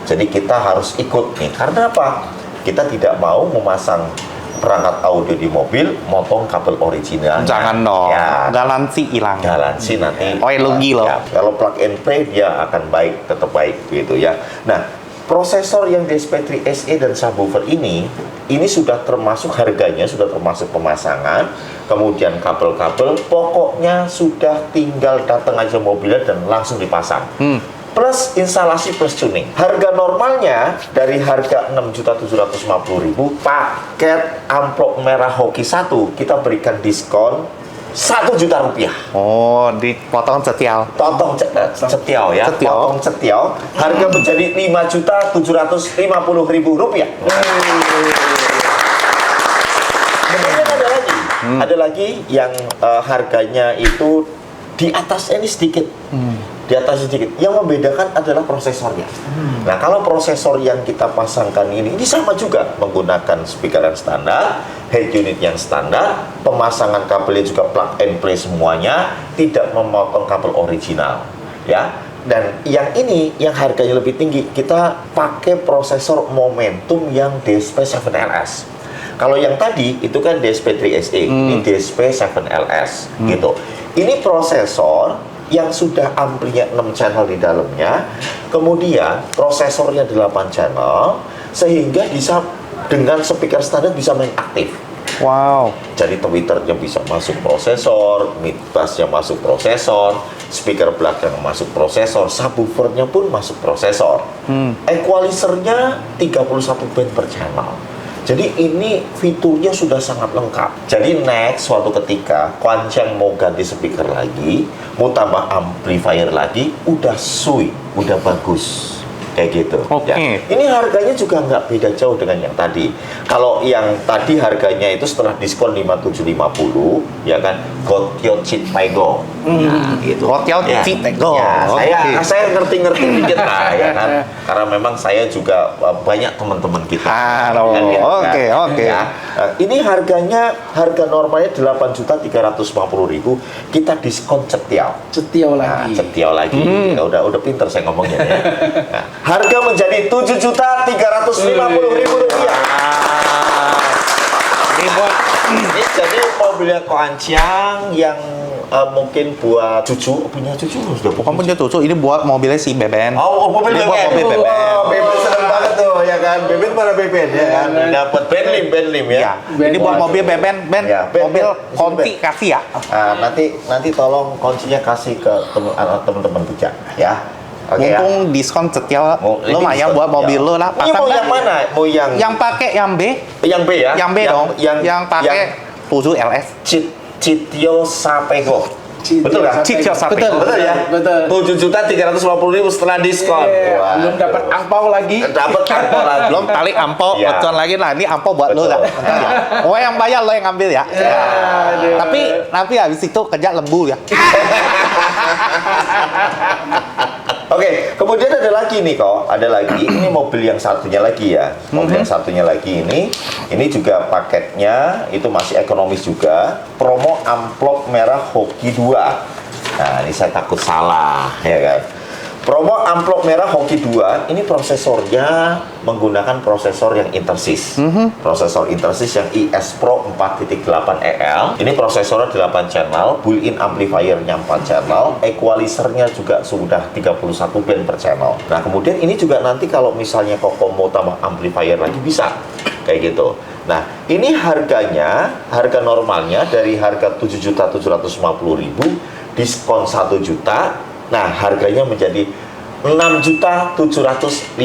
Jadi kita harus ikut nih. Karena apa? Kita tidak mau memasang perangkat audio di mobil, motong kabel original. Jangan dong. Ya. Garansi hilang. Garansi nanti. Rugi loh. Ya, kalau plug and play dia akan baik, tetap baik gitu ya. Nah, prosesor yang DSP3 SE dan subwoofer ini sudah termasuk harganya, sudah termasuk pemasangan, kemudian kabel-kabel, pokoknya sudah tinggal datang aja mobilnya dan langsung dipasang. Plus instalasi plus tuning. Harga normalnya dari harga 6.750.000, paket amplop merah hoki 1 kita berikan diskon 1 juta rupiah. Oh, dipotong cetial. Cetial ya. Potong cetial. Harga menjadi 5.750.000 rupiah. Kemudian ada lagi yang harganya itu di atasnya ini sedikit. Di atas sedikit. Yang membedakan adalah prosesornya. Nah, kalau prosesor yang kita pasangkan ini sama juga menggunakan speaker yang standar, head unit yang standar, pemasangan kabelnya juga plug and play semuanya, tidak memotong kabel original, ya. Dan yang ini yang harganya lebih tinggi, kita pakai prosesor Momentum yang DSP7LS. Kalau yang tadi itu kan DSP3 SE, ini DSP7LS gitu. Ini prosesor yang sudah amplinya 6 channel di dalamnya, kemudian prosesornya 8 channel, sehingga bisa dengan speaker standar bisa main aktif. Wow. Jadi tweeternya bisa masuk prosesor, mid bass-nya masuk prosesor, speaker belakang masuk prosesor, subwoofernya pun masuk prosesor. Equalizer-nya 31 band per channel. Jadi ini fiturnya sudah sangat lengkap. Jadi next suatu ketika Quancheng mau ganti speaker lagi, mau tambah amplifier lagi, udah sui, udah bagus. Kayak gitu. Oke. Ya. Ini harganya juga nggak beda jauh dengan yang tadi. Kalau yang tadi harganya itu setelah diskon 5750, ya kan, Gotyo Chit Paigo. Nah, gitu. Gotyo Chit Paigo. Ya, Oke. saya ngerti-ngerti dikit lah, ya kan. Karena memang saya juga banyak teman-teman kita. Halo. Kan, ya, Oke, kan? oke. Ya. Ini harga normalnya 8.350.000, kita diskon cetiau. Cetiau Nah, lagi. cetiau lagi. Ya, udah pinter saya ngomongnya ya. Nah, harga menjadi 7.350.000 rupiah. Ini buat Ini jadi mobilnya Quancheng yang mungkin buat cucu, punya cucu sudah bukan punya cucu, ini buat mobilnya si Beben. Oh, mobil Ini buat Beben. mobil Beben. Oh, Beben seneng banget tuh, ya kan. Beben mana Beben, ya kan. Dapat Benlim ya. Ya, ini buat mobil Beben, Ya, Ben, mobil Ben. Conti kasih ya. Nanti tolong kuncinya kasih ke teman-teman bujang, ya. Oke ya. Mumpung diskon setia Ini lumayan diskon, buat mobil ya. lo lah. Ini mau Pasang yang mana? Mau yang pakai yang B, yang B ya? yang B dong. Yang pakai 7 LS. Citio Sapego. Betul kan? Citio Sapego. Betul. Betul ya? Betul. 7.350.000 setelah diskon. Iya, Wah, belum dapat angpau lagi. dapat angpau lagi. Belum tali ampo, Ya. bocor lagi lah. Ini ampo buat lo Betul. lah. Oh yang bayar lo yang ambil ya. aduh. Tapi habis itu kerja lembu ya. Oke, kemudian ada lagi nih kok, ada lagi. Ini mobil yang satunya lagi ya. Mobil yang satunya lagi ini juga paketnya itu masih ekonomis juga. Promo amplop merah Hoki 2. Nah, ini saya takut salah, ya kan. Promo amplop merah Hoki 2, ini prosesornya menggunakan prosesor yang Intersys. Prosesor Intersys yang IS Pro 4.8 EL. Ini prosesornya 8 channel, built-in amplifiernya 4 channel, equalizernya juga sudah 31 band per channel. Nah, kemudian ini juga nanti kalau misalnya Koko mau tambah amplifier lagi bisa. Kayak gitu. Nah, ini harga normalnya dari harga 7.750.000 diskon 1 juta. Nah, harganya menjadi 6.750.000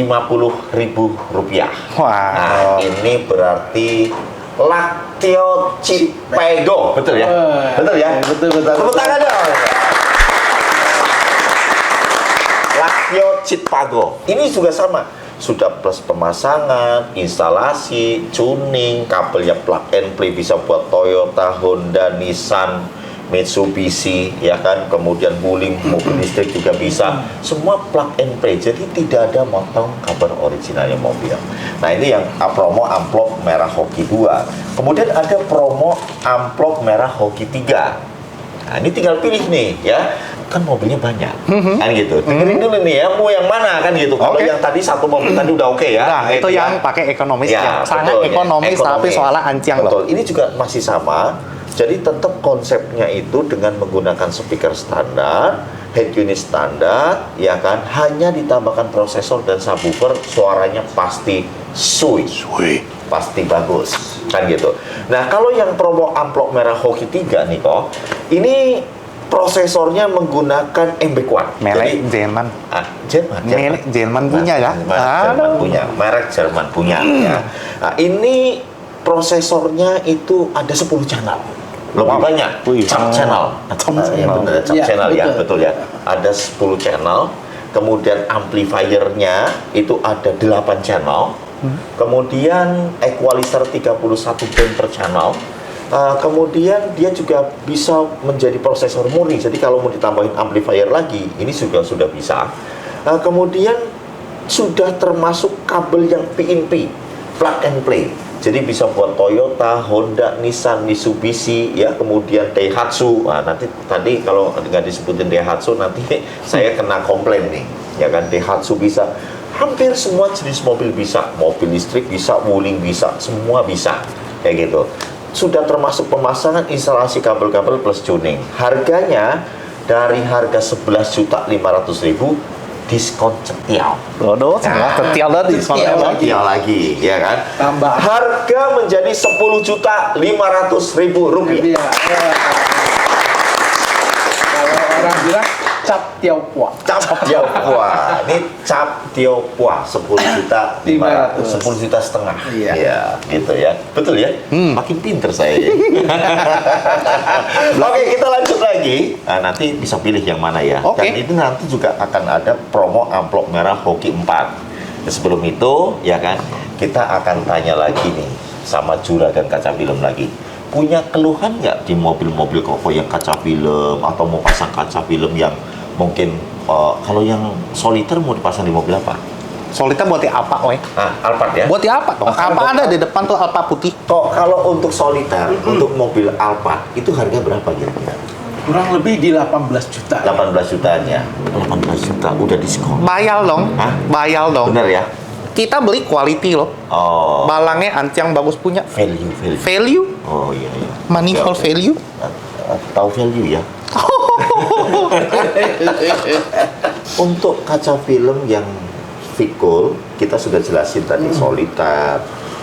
rupiah. Wah. Nah, ini berarti Laktio Cipego, betul ya? Betul ya? Betul. Tepuk tangan dong. Laktio Cipego. Ini juga sama. Sudah plus pemasangan, instalasi, tuning, kabelnya plug and play bisa buat Toyota, Honda, Nissan, Mitsubishi, ya kan, kemudian Wuling, mobil listrik juga bisa, semua plug and play, jadi tidak ada motong kabel originalnya mobil. Nah, ini yang promo amplop merah Hoki 2. Kemudian ada promo amplop merah Hoki 3. Nah, ini tinggal pilih nih, ya, kan mobilnya banyak, kan gitu. Dengerin dulu nih ya, mau yang mana kan gitu. Kalau Oke. yang tadi satu mobil tadi udah oke ya. Nah, itu gitu ya. yang pakai ekonomis Ya, yang sangat betul, ya. ekonomis tapi soalnya ancang Betul. loh. Ini juga masih sama. Jadi tetap konsepnya itu dengan menggunakan speaker standar, head unit standar, ya kan, hanya ditambahkan prosesor dan subwoofer, suaranya pasti sui, pasti bagus, kan gitu. Nah, kalau yang promo amplop merah Hoki 3 nih kok, ini prosesornya menggunakan MB-Quad. Merek Jerman. Jerman. Merek Jerman punya ya. Jerman punya, merek Jerman punya ya. Nah, ini prosesornya itu ada 10 channel. Lebih Wow. banyak. Wih. Chap channel. Ya, benar, chap Ya, channel ya, betul. betul ya. Ada 10 channel. Kemudian amplifiernya itu ada 8 channel. Kemudian equalizer 31 band per channel. Kemudian dia juga bisa menjadi prosesor murni. Jadi kalau mau ditambahin amplifier lagi, ini juga sudah bisa. Kemudian sudah termasuk kabel yang PNP, plug and play. Jadi bisa buat Toyota, Honda, Nissan, Mitsubishi, ya, kemudian Daihatsu. Nah, nanti tadi kalau nggak disebutin Daihatsu, nanti saya kena komplain nih, ya kan. Daihatsu bisa, hampir semua jenis mobil bisa, mobil listrik bisa, Wuling bisa, semua bisa, kayak gitu. Sudah termasuk pemasangan, instalasi kabel-kabel plus tuning. Harganya dari harga 11.500.000 diskon cetiau. Waduh, semua kecil dan diskon lagi. Cetiau lagi, ya kan? Tambah. Harga menjadi 10.500.000 rupiah. Ya. Kalau orang bilang cap tiaupua. Cap Tiaupua. Ini cap Tiaupua 10.500.000, 10 juta setengah. Iya. Ya, gitu ya. Betul ya? Makin pinter saya. Ya. Oke, kita lanjut lagi. Nah, nanti bisa pilih yang mana ya. Oke. Dan itu nanti juga akan ada promo amplop merah hoki 4. Sebelum itu, ya kan, kita akan tanya lagi nih sama Juragan Kaca Film lagi. Punya keluhan nggak di mobil-mobil Koko yang kaca film atau mau pasang kaca film yang mungkin kalau yang soliter mau dipasang di mobil apa? Soliter buat apa, weh? Alphard ya? Buat apa dong? Apa ada di depan tuh Alphard putih? Kok kalau untuk soliter, untuk mobil Alphard itu harga berapa kira-kira? Kurang lebih di 18 juta. 18 jutaan ya? 18 juta, udah diskon. Bayal dong. Hah? Bayal dong. Bener ya? Kita beli quality loh. Oh, Balangnya Ancang bagus punya. value. Value? Oh iya. Money for Oke. value? Tahu value ya? Untuk kaca film yang Vicul, kita sudah jelasin tadi soliter,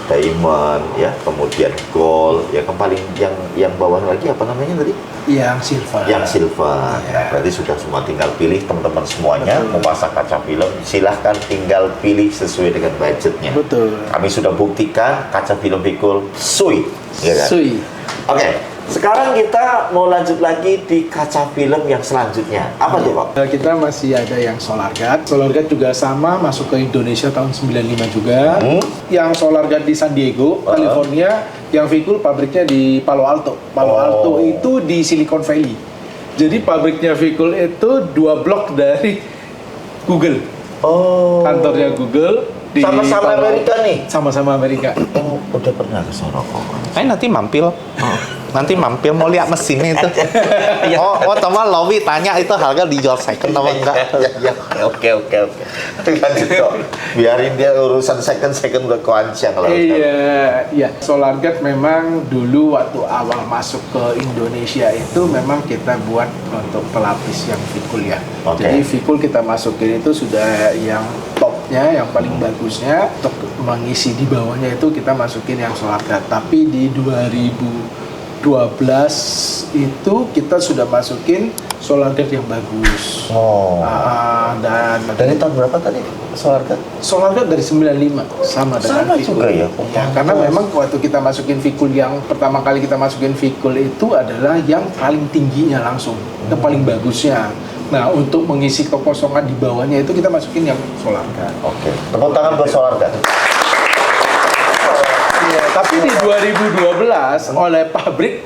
diamond, ya, kemudian gold, ya, paling yang bawah lagi apa namanya tadi? Yang silver. Yang silver. Iya. Nah, berarti semua tinggal pilih teman-teman semuanya mau pasang kaca film, silahkan tinggal pilih sesuai dengan budgetnya. Betul. Kami sudah buktikan kaca film Vicul sui, ya kan? Sui. Oke, sekarang kita mau lanjut lagi di kaca film yang selanjutnya. Apa tuh, Pak? Kita masih ada yang Solar Guard. Solar Guard juga sama, masuk ke Indonesia tahun 95 juga. Yang Solar Guard di San Diego, California. Yang Vicul pabriknya di Palo Alto. Palo Alto itu di Silicon Valley. Jadi pabriknya Vicul itu 2 blok dari Google. Oh. Kantornya Google di Sama-sama Palo- Amerika nih? Sama-sama Amerika. Oh, udah pernah ke sono kok. Nanti mampir. Nanti mampir mau lihat mesinnya itu. Oh, teman lobby tanya itu harga dijual second apa enggak? Ya, oke. Lanjut kok. Biarin dia urusan second udah keancang lah. Iya. Solar Guard memang dulu waktu awal masuk ke Indonesia itu memang kita buat untuk pelapis yang Vicul ya. Oke. Jadi Vicul kita masukin itu sudah yang topnya, yang paling bagusnya. Untuk mengisi di bawahnya itu kita masukin yang Solar Guard. Tapi di 2012 itu kita sudah masukin Solar Guard yang bagus. Oh. Dan Dari tahun berapa tadi Solar Guard? Solar Guard dari 95 sama dengan Sama Vicul. juga ya? Ya, karena memang waktu kita masukin Vicul yang pertama kali kita masukin Vicul itu adalah yang paling tingginya langsung, yang paling bagusnya. Nah, untuk mengisi kekosongan di bawahnya itu kita masukin yang Solar Guard. Oke. Tepuk tangan buat Solar Guard. Iya, tapi di 2012 oleh pabrik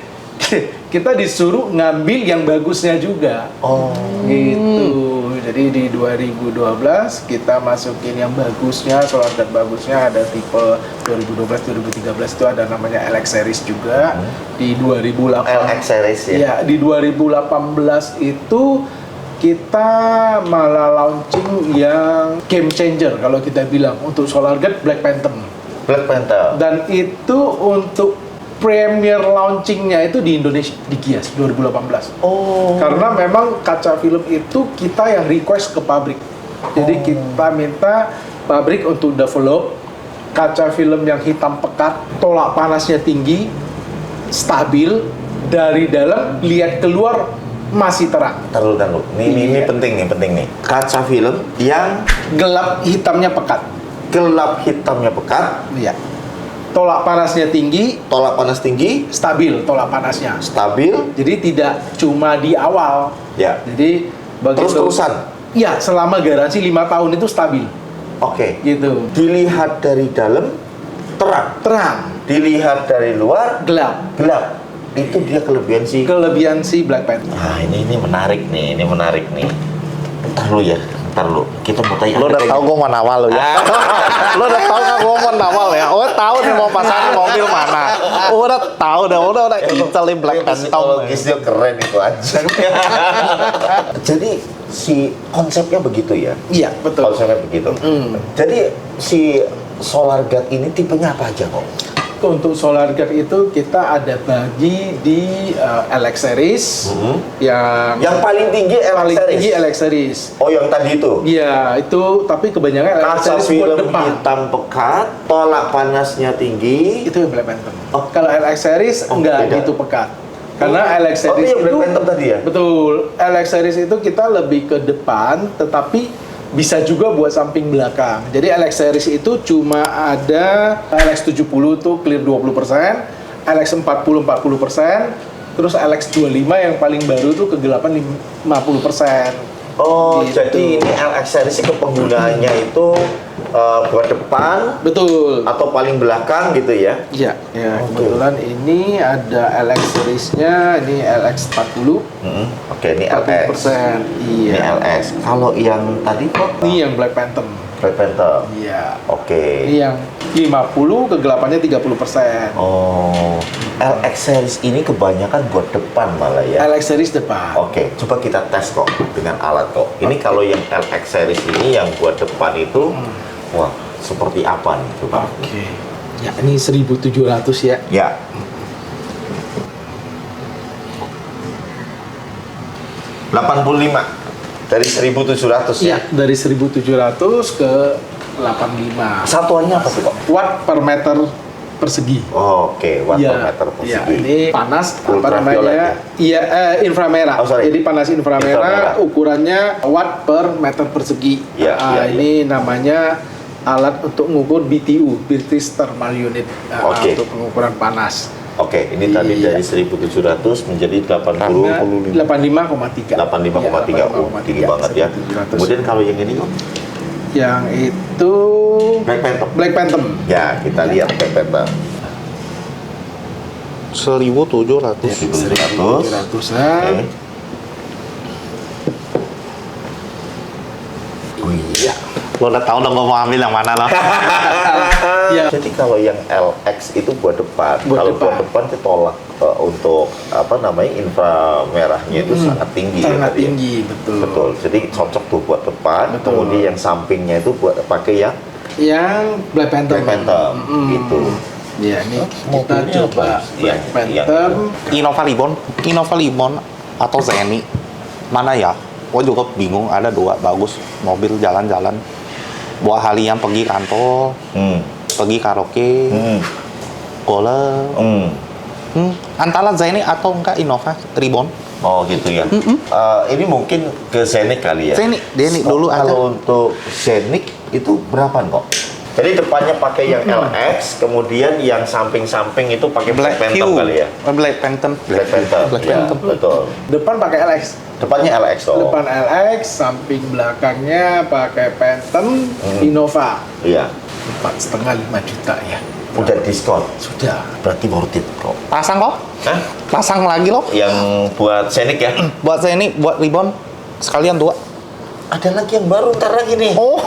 kita disuruh ngambil yang bagusnya juga. Oh. Gitu. Jadi di 2012 kita masukin yang bagusnya, Solar Guard bagusnya ada tipe 2012-2013 itu ada namanya LX series juga. Di 2008 LX series ya? Ya, di 2018 itu kita malah launching yang game changer kalau kita bilang untuk Solar Guard Black Phantom. Black Panther. Dan itu untuk premier launchingnya itu di Indonesia, di Gias 2018. Oh. Karena memang kaca film itu kita yang request ke pabrik. Jadi kita minta pabrik untuk develop kaca film yang hitam pekat, tolak panasnya tinggi, stabil, dari dalam lihat keluar masih terang. Taruh. Ini Iya. penting nih. Kaca film yang Gelap hitamnya pekat. gelap hitamnya pekat, Iya. Tolak panasnya tinggi, tolak panas tinggi, stabil tolak panasnya. stabil, Jadi tidak cuma di awal. ya. Jadi begitu. Terus-terusan. Ya, selama garansi 5 tahun itu stabil. Oke. Gitu. Dilihat dari dalam terang, Terang, dilihat dari luar gelap. gelap. Itu dia kelebihan sih. Kelebihan si Black Panther. Nah, ini menarik nih. Ntar lu. Kita mau tanya. Lo udah tahu gue mau nawal lo ya? Lo udah tahu kan gue mau nawal ya? Oh tahu nih mau pasang mobil mana? Udah tahu dah, udah intelin Black Phantom. Psikologisnya keren itu aja. Jadi si konsepnya begitu ya? Iya, betul. Konsepnya begitu. Jadi si Solar Guard ini tipenya apa aja kok? untuk solar guard itu kita ada bagi di LX series Yang paling tinggi paling LX tinggi series. LX series. Oh, yang tadi itu. Iya, itu tapi kebanyakan LX Kaca series buat film depan. hitam pekat, tolak panasnya tinggi. Itu yang Black Phantom. Kalau LX series enggak beda. gitu pekat. Karena LX series itu yang Black itu Phantom tadi ya? Betul. LX series itu kita lebih ke depan tetapi bisa juga buat samping belakang. Jadi LX series itu cuma ada LX 70 tuh clear 20%, LX 40 40%, terus LX 25 yang paling baru tuh kegelapan 50%. Oh, Gitu. jadi ini LX series ke penggunaannya itu buat depan Betul. atau paling belakang gitu ya? Iya, ya Oke. kebetulan ini ada LX seriesnya, ini LX 40, Oke, ini LX. 40%. Ini Iya. LX. Kalau yang tadi kok Ini yang Black Phantom. Black Panther. Iya. Oke. Ini yang 50, kegelapannya 30%. Oh, LX series ini kebanyakan buat depan malah ya. LX series depan. Oke, coba kita tes kok dengan alat kok. Ini kalau yang LX series ini yang buat depan itu, wah, seperti apa nih coba? Oke. Ya, ini 1700 ya. Ya. ...85 dari 1700 ya. Iya, dari 1700 ke 85. Satuannya apa sih kok? Watt per meter persegi. Oke, watt per meter Iya, persegi. ini panas apa Ultraviolet namanya? Iya, inframerah. Oh, sorry. Jadi panas inframerah, Inframerah. ukurannya watt per meter persegi. Iya, iya, Ini namanya alat untuk mengukur BTU, British Thermal Unit, Oke. untuk pengukuran panas. Oke, ini tadi Iya. dari 1700 menjadi 80 85,3. 85,3. Oh, tinggi banget ya. 1700. Kemudian kalau yang ini kok Yang itu Black Phantom. Black Phantom. Ya, kita lihat Black Phantom. 1700. 1700. 700-an. Oke. Oh iya. Lo udah tahu dong gue mau ambil yang mana lo? Ya. Jadi kalau yang LX itu buat depan, Buat kalau depan. buat depan ditolak untuk apa namanya inframerahnya itu sangat tinggi ya Sangat tadi ya? tinggi, betul. Betul. Jadi cocok tuh buat depan. Betul. Kemudian yang sampingnya itu buat pakai yang Yang Black Phantom. Black Phantom gitu. Ya, ini kita mobilnya coba apa? Black Yang- Phantom. Innova Libon atau Zenny, mana ya? Gue juga bingung. Ada dua bagus mobil jalan-jalan. Buat halian pergi kantor, pergi karaoke, golf. Antara Zenny atau enggak Innova Ribbon? Oh gitu ya. Ini mungkin ke Scenic kali ya. Scenic, Scenic dulu aja. Kalau untuk Scenic itu berapa kok? Jadi depannya pakai yang LX, kemudian yang samping-samping itu pakai Black Phantom kali ya. Black Phantom. Black Phantom. Black Ya, Phantom. betul. Depan pakai LX. Depannya LX toh. Depan LX, samping belakangnya pakai Phantom Innova. Iya. 4,5 juta ya. Udah diskon. Sudah. Berarti worth it kok. Pasang kok? Hah? Pasang lagi loh. Yang buat Scenic ya? Buat Zenny, buat Ribbon sekalian dua. Ada lagi yang baru, ntar lagi nih. Oh.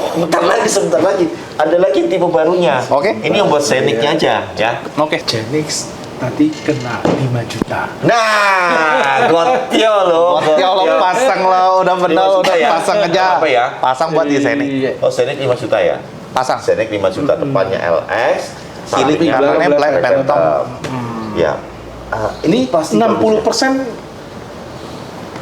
Sebentar lagi. Ada lagi tipe barunya. Oke. Ini yang buat Scenicnya aja, ya. Oke. Genix tadi kena 5 juta. Nah, gotio loh. Ya Allah, pasang lo, udah bener, 5 juta udah ya? pasang aja. Apa ya? Pasang buat di Zenny. Iya. Oh, Scenic 5 juta ya? Pasang. Scenic 5 juta, depannya LX, Kiri sampingnya belakangnya Black Phantom. Ya. Ini pasti 60%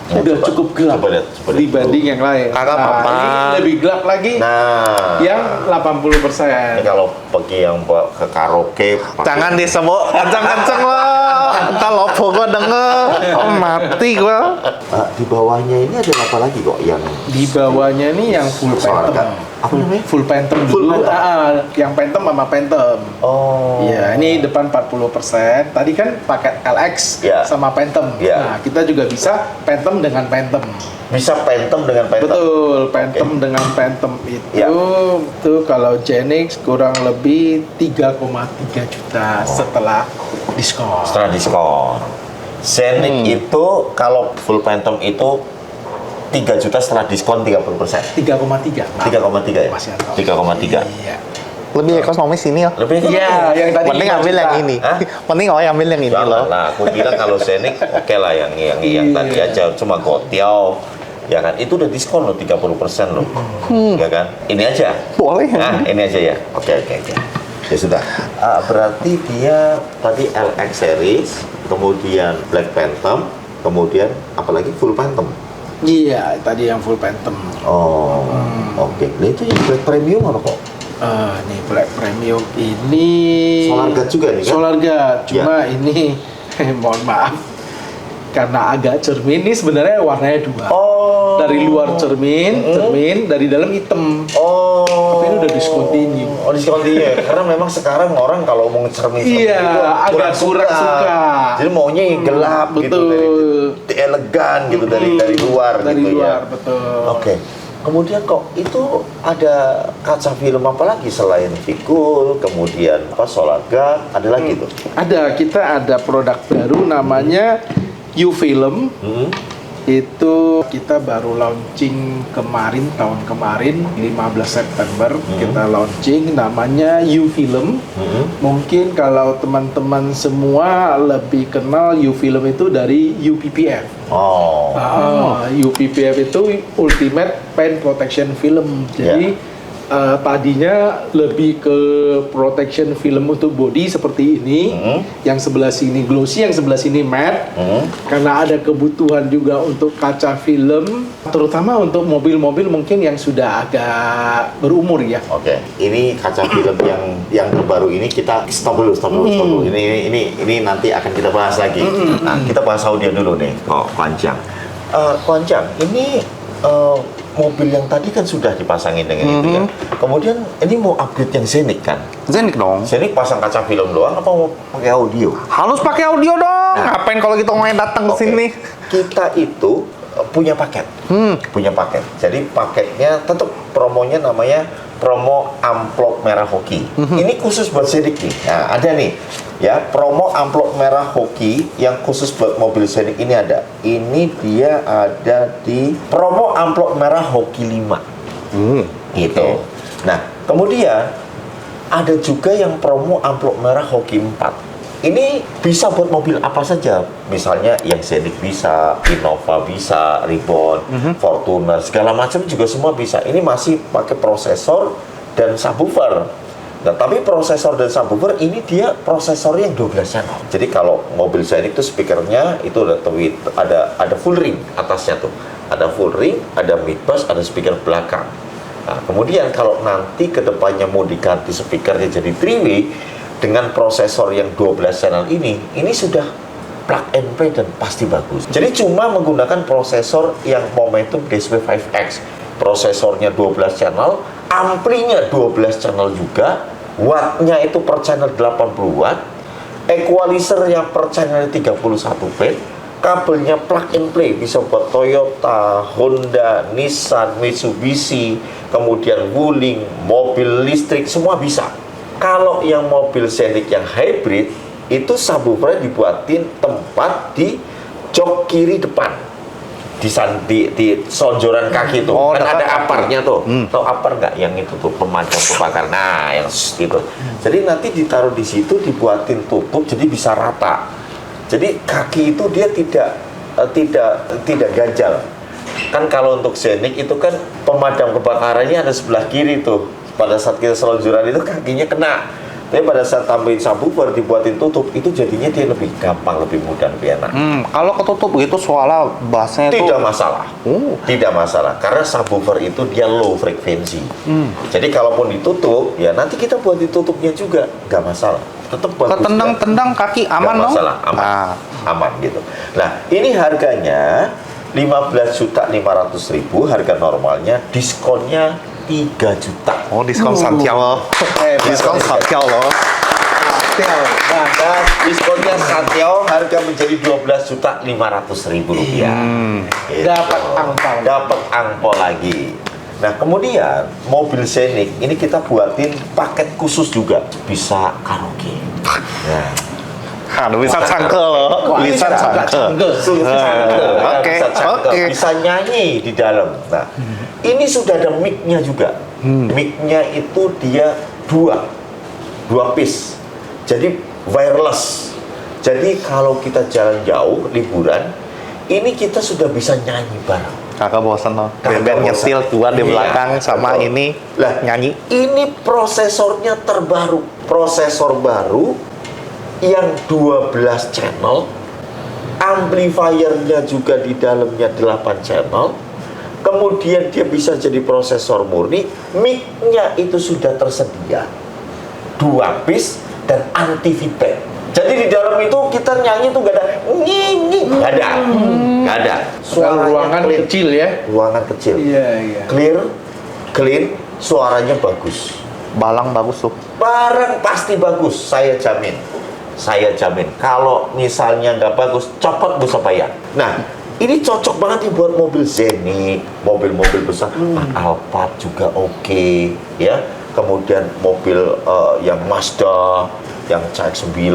Ya, udah coba- cukup gelap coba lihat dibanding yang lain. Kagak apa-apa. Ini lebih gelap lagi Nah, yang ini 80%. kalau pergi yang bawa ke karaoke, pakai- Jangan disebut kenceng-kenceng lah. Entar lopo gua denger. Oh, mati gua. Di bawahnya ini ada apa lagi kok yang Di bawahnya nih yang full soal Phantom. kan? Apa namanya? Full Phantom Full dulu. Phantom. Yang Phantom sama Phantom. Oh. Iya, ini depan 40%. Tadi kan pakai LX Iya. sama Phantom. Iya. Nah, kita juga bisa Phantom dengan Phantom. Bisa Phantom dengan Phantom. Betul, Phantom dengan Phantom itu Iya. tuh kalau Genix kurang lebih 3,3 juta setelah diskon. Setelah diskon. Scenic itu kalau full Phantom itu 3 juta setelah diskon 30%. 3,3. 3,3 ya? Masih ada. 3,3. Iya. Lebih ekonomis ini ya. Lebih Iya, yang tadi Penting 5 ambil juta. yang ini. Hah? Penting ambil yang ini Jangan loh. lah, aku bilang kalau Scenic oke lah yang Iya. tadi aja cuma gotiau. Ya kan, itu udah diskon loh 30% loh. Ya kan? Ini aja. Boleh. Nah, ini aja ya. Oke. Ya sudah. Berarti dia tadi LX series, kemudian Black Phantom, kemudian apalagi Full Phantom. Iya, tadi yang Full Phantom. Oh, oke. Nah itu yang Black Premium apa kok? Nih Black Premium ini Solar Guard juga nih kan? Solar Guard, cuma ini mohon maaf karena agak cermin, ini sebenarnya warnanya dua. Oh. Dari luar cermin, dari dalam hitam. Oh. Tapi ini udah discontinue. Oh, discontinue. Karena memang sekarang orang kalau mau cermin Iya, agak kurang suka. Jadi maunya yang gelap gitu, betul. elegan gitu dari luar Dari gitu luar, ya. betul. Oke. Kemudian kok itu ada kaca film apa lagi selain Vicul, kemudian Solar Guard, ada lagi tuh? Ada, kita ada produk baru namanya U-Film. Itu kita baru launching tahun kemarin 15 September kita launching, namanya U-Film. Mungkin kalau teman-teman semua lebih kenal U-Film itu dari UPPF. UPPF itu Ultimate Paint Protection Film. Jadi tadinya lebih ke protection film untuk body seperti ini, yang sebelah sini glossy, yang sebelah sini matte. Karena ada kebutuhan juga untuk kaca film, terutama untuk mobil-mobil mungkin yang sudah agak berumur ya. Oke, ini kaca film yang terbaru ini kita stop dulu. Ini nanti akan kita bahas lagi. Nah, kita bahas audio dulu nih. Koncang. Koncang, ini mobil yang tadi kan sudah dipasangin dengan itu ya. Kemudian ini mau upgrade yang Scenic kan? Scenic dong. Scenic pasang kaca film doang apa mau pakai audio? Harus pakai audio dong. Nah. Ngapain kalau kita main datang ke sini? Kita itu punya paket. Punya paket. Jadi paketnya tetap promonya namanya promo amplop merah hoki. Ini khusus buat Scenic nih. Nah, ada nih ya, promo amplop merah hoki yang khusus buat mobil Scenic ini ada. Ini dia ada di promo amplop merah hoki 5. Gitu. Nah, kemudian ada juga yang promo amplop merah hoki 4. Ini bisa buat mobil apa saja. Misalnya yang Scenic bisa, Innova bisa, Ribbon, Fortuner, segala macam juga semua bisa. Ini masih pakai prosesor dan subwoofer. Nah, tapi prosesor dan subwoofer ini dia prosesor yang 12 channel. Jadi kalau mobil Scenic itu speakernya itu ada full ring atasnya tuh. Ada full ring, ada mid bass, ada speaker belakang. Nah, kemudian kalau nanti kedepannya mau diganti speakernya jadi 3-way dengan prosesor yang 12 channel ini sudah plug and play dan pasti bagus. Jadi cuma menggunakan prosesor yang Momentum DSP5X. Prosesornya 12 channel, amplinya 12 channel juga, wattnya itu per channel 80 watt, equalizernya per channel 31 watt, kabelnya plug and play, bisa buat Toyota, Honda, Nissan, Mitsubishi, kemudian Wuling, mobil listrik, semua bisa. Kalau yang mobil Scenic yang hybrid, itu subwoofer dibuatin tempat di jok kiri depan. Di sonjoran kaki tuh. Kan ada aparnya tuh. Tahu apar nggak yang itu tuh, pemadam kebakaran. Nah, yang itu. Jadi nanti ditaruh di situ, dibuatin tutup jadi bisa rata. Jadi kaki itu dia tidak ganjal. Kan kalau untuk Scenic itu kan pemadam kebakarannya ada sebelah kiri tuh. Pada saat kita selonjoran itu kakinya kena. Tapi pada saat tambahin subwoofer dibuatin tutup, itu jadinya dia lebih gampang, lebih mudah, lebih enak. Kalau ketutup begitu soalnya bassnya itu Tidak masalah. Tidak masalah. Karena subwoofer itu dia low frekuensi. Jadi kalaupun ditutup, ya nanti kita buat ditutupnya juga, nggak masalah. Tetap bagus. ketendang-tendang kaki aman dong. Masalah, aman. Aman gitu. Nah, ini harganya 15.500.000, harga normalnya, diskonnya 3 juta. Oh, diskon santial loh. Diskon santial loh. Nah, diskonnya santial, harga menjadi 12.500.000 rupiah. Gitu. Dapat angpau lagi. Nah, kemudian mobil Scenic ini kita buatin paket khusus juga, bisa karaoke. Nah, Aduh, bisa cangkel loh. Bisa cangkel. Oke. Bisa nyanyi di dalam. Nah, ini sudah ada mic-nya juga. Mic-nya itu dia dua piece. Jadi wireless. Jadi kalau kita jalan jauh, liburan, ini kita sudah bisa nyanyi bareng. Kakak bosan loh. Kakak Band bosan. nyetil dua di Iya, belakang sama betul. ini Lah, nyanyi. ini prosesornya terbaru. Prosesor baru yang 12 channel, amplifiernya juga di dalamnya 8 channel. Kemudian dia bisa jadi prosesor murni, mic-nya itu sudah tersedia. 2 piece dan anti feedback. Jadi di dalam itu kita nyanyi tuh gak ada nggak ada. Nggak ada. Ruangan clean. kecil ya. Ruangan kecil. Iya, iya. Clear, clean, suaranya bagus. Balang bagus tuh. Barang pasti bagus, saya jamin. Saya jamin. Kalau misalnya nggak bagus, copot Bu Sapaya. Nah, ini cocok banget nih buat mobil Zenith, mobil-mobil besar. Alphard juga oke, ya. Kemudian mobil yang Mazda, yang CX-9,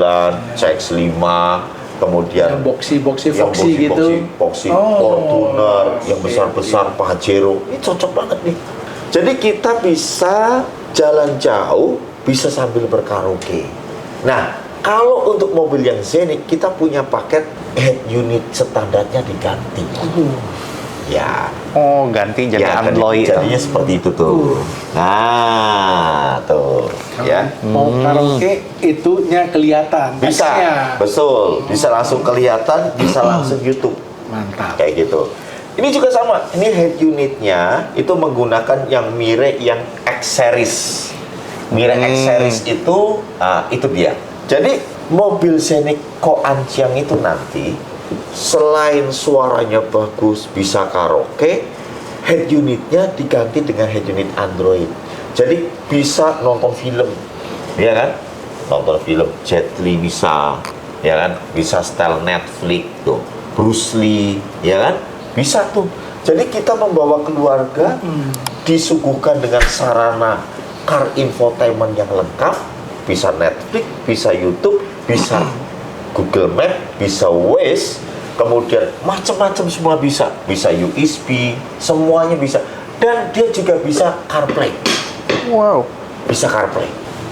CX-5, kemudian Yang boxy yang gitu. boxy, Oh, Fortuner, yang oke, besar-besar, Pajero. Ini cocok banget nih. Jadi kita bisa jalan jauh, bisa sambil berkaraoke. Nah, kalau untuk mobil yang Zenith, kita punya paket head unit standarnya diganti. Ya, Oh, ganti jadi ya, Android. jadinya seperti itu tuh. Nah, tuh, ya. Mau karaoke itunya kelihatan. Bisa, teksnya. betul. Bisa langsung kelihatan, bisa langsung YouTube. Mantap. Kayak gitu. Ini juga sama. Ini head unitnya itu menggunakan yang Mire yang X series. Mire X series itu dia. Jadi mobil Scenic Koanchiang itu nanti selain suaranya bagus, bisa karaoke, head unitnya diganti dengan head unit Android. Jadi bisa nonton film, ya kan? Nonton film Jet Li bisa, ya kan? Bisa style Netflix tuh, Bruce Lee, ya kan? Bisa tuh. Jadi kita membawa keluarga disuguhkan dengan sarana car infotainment yang lengkap, bisa Netflix, bisa YouTube, bisa Google Map, bisa Waze, kemudian macam-macam semua bisa. Bisa USB, semuanya bisa. Dan dia juga bisa CarPlay. Wow. Bisa CarPlay.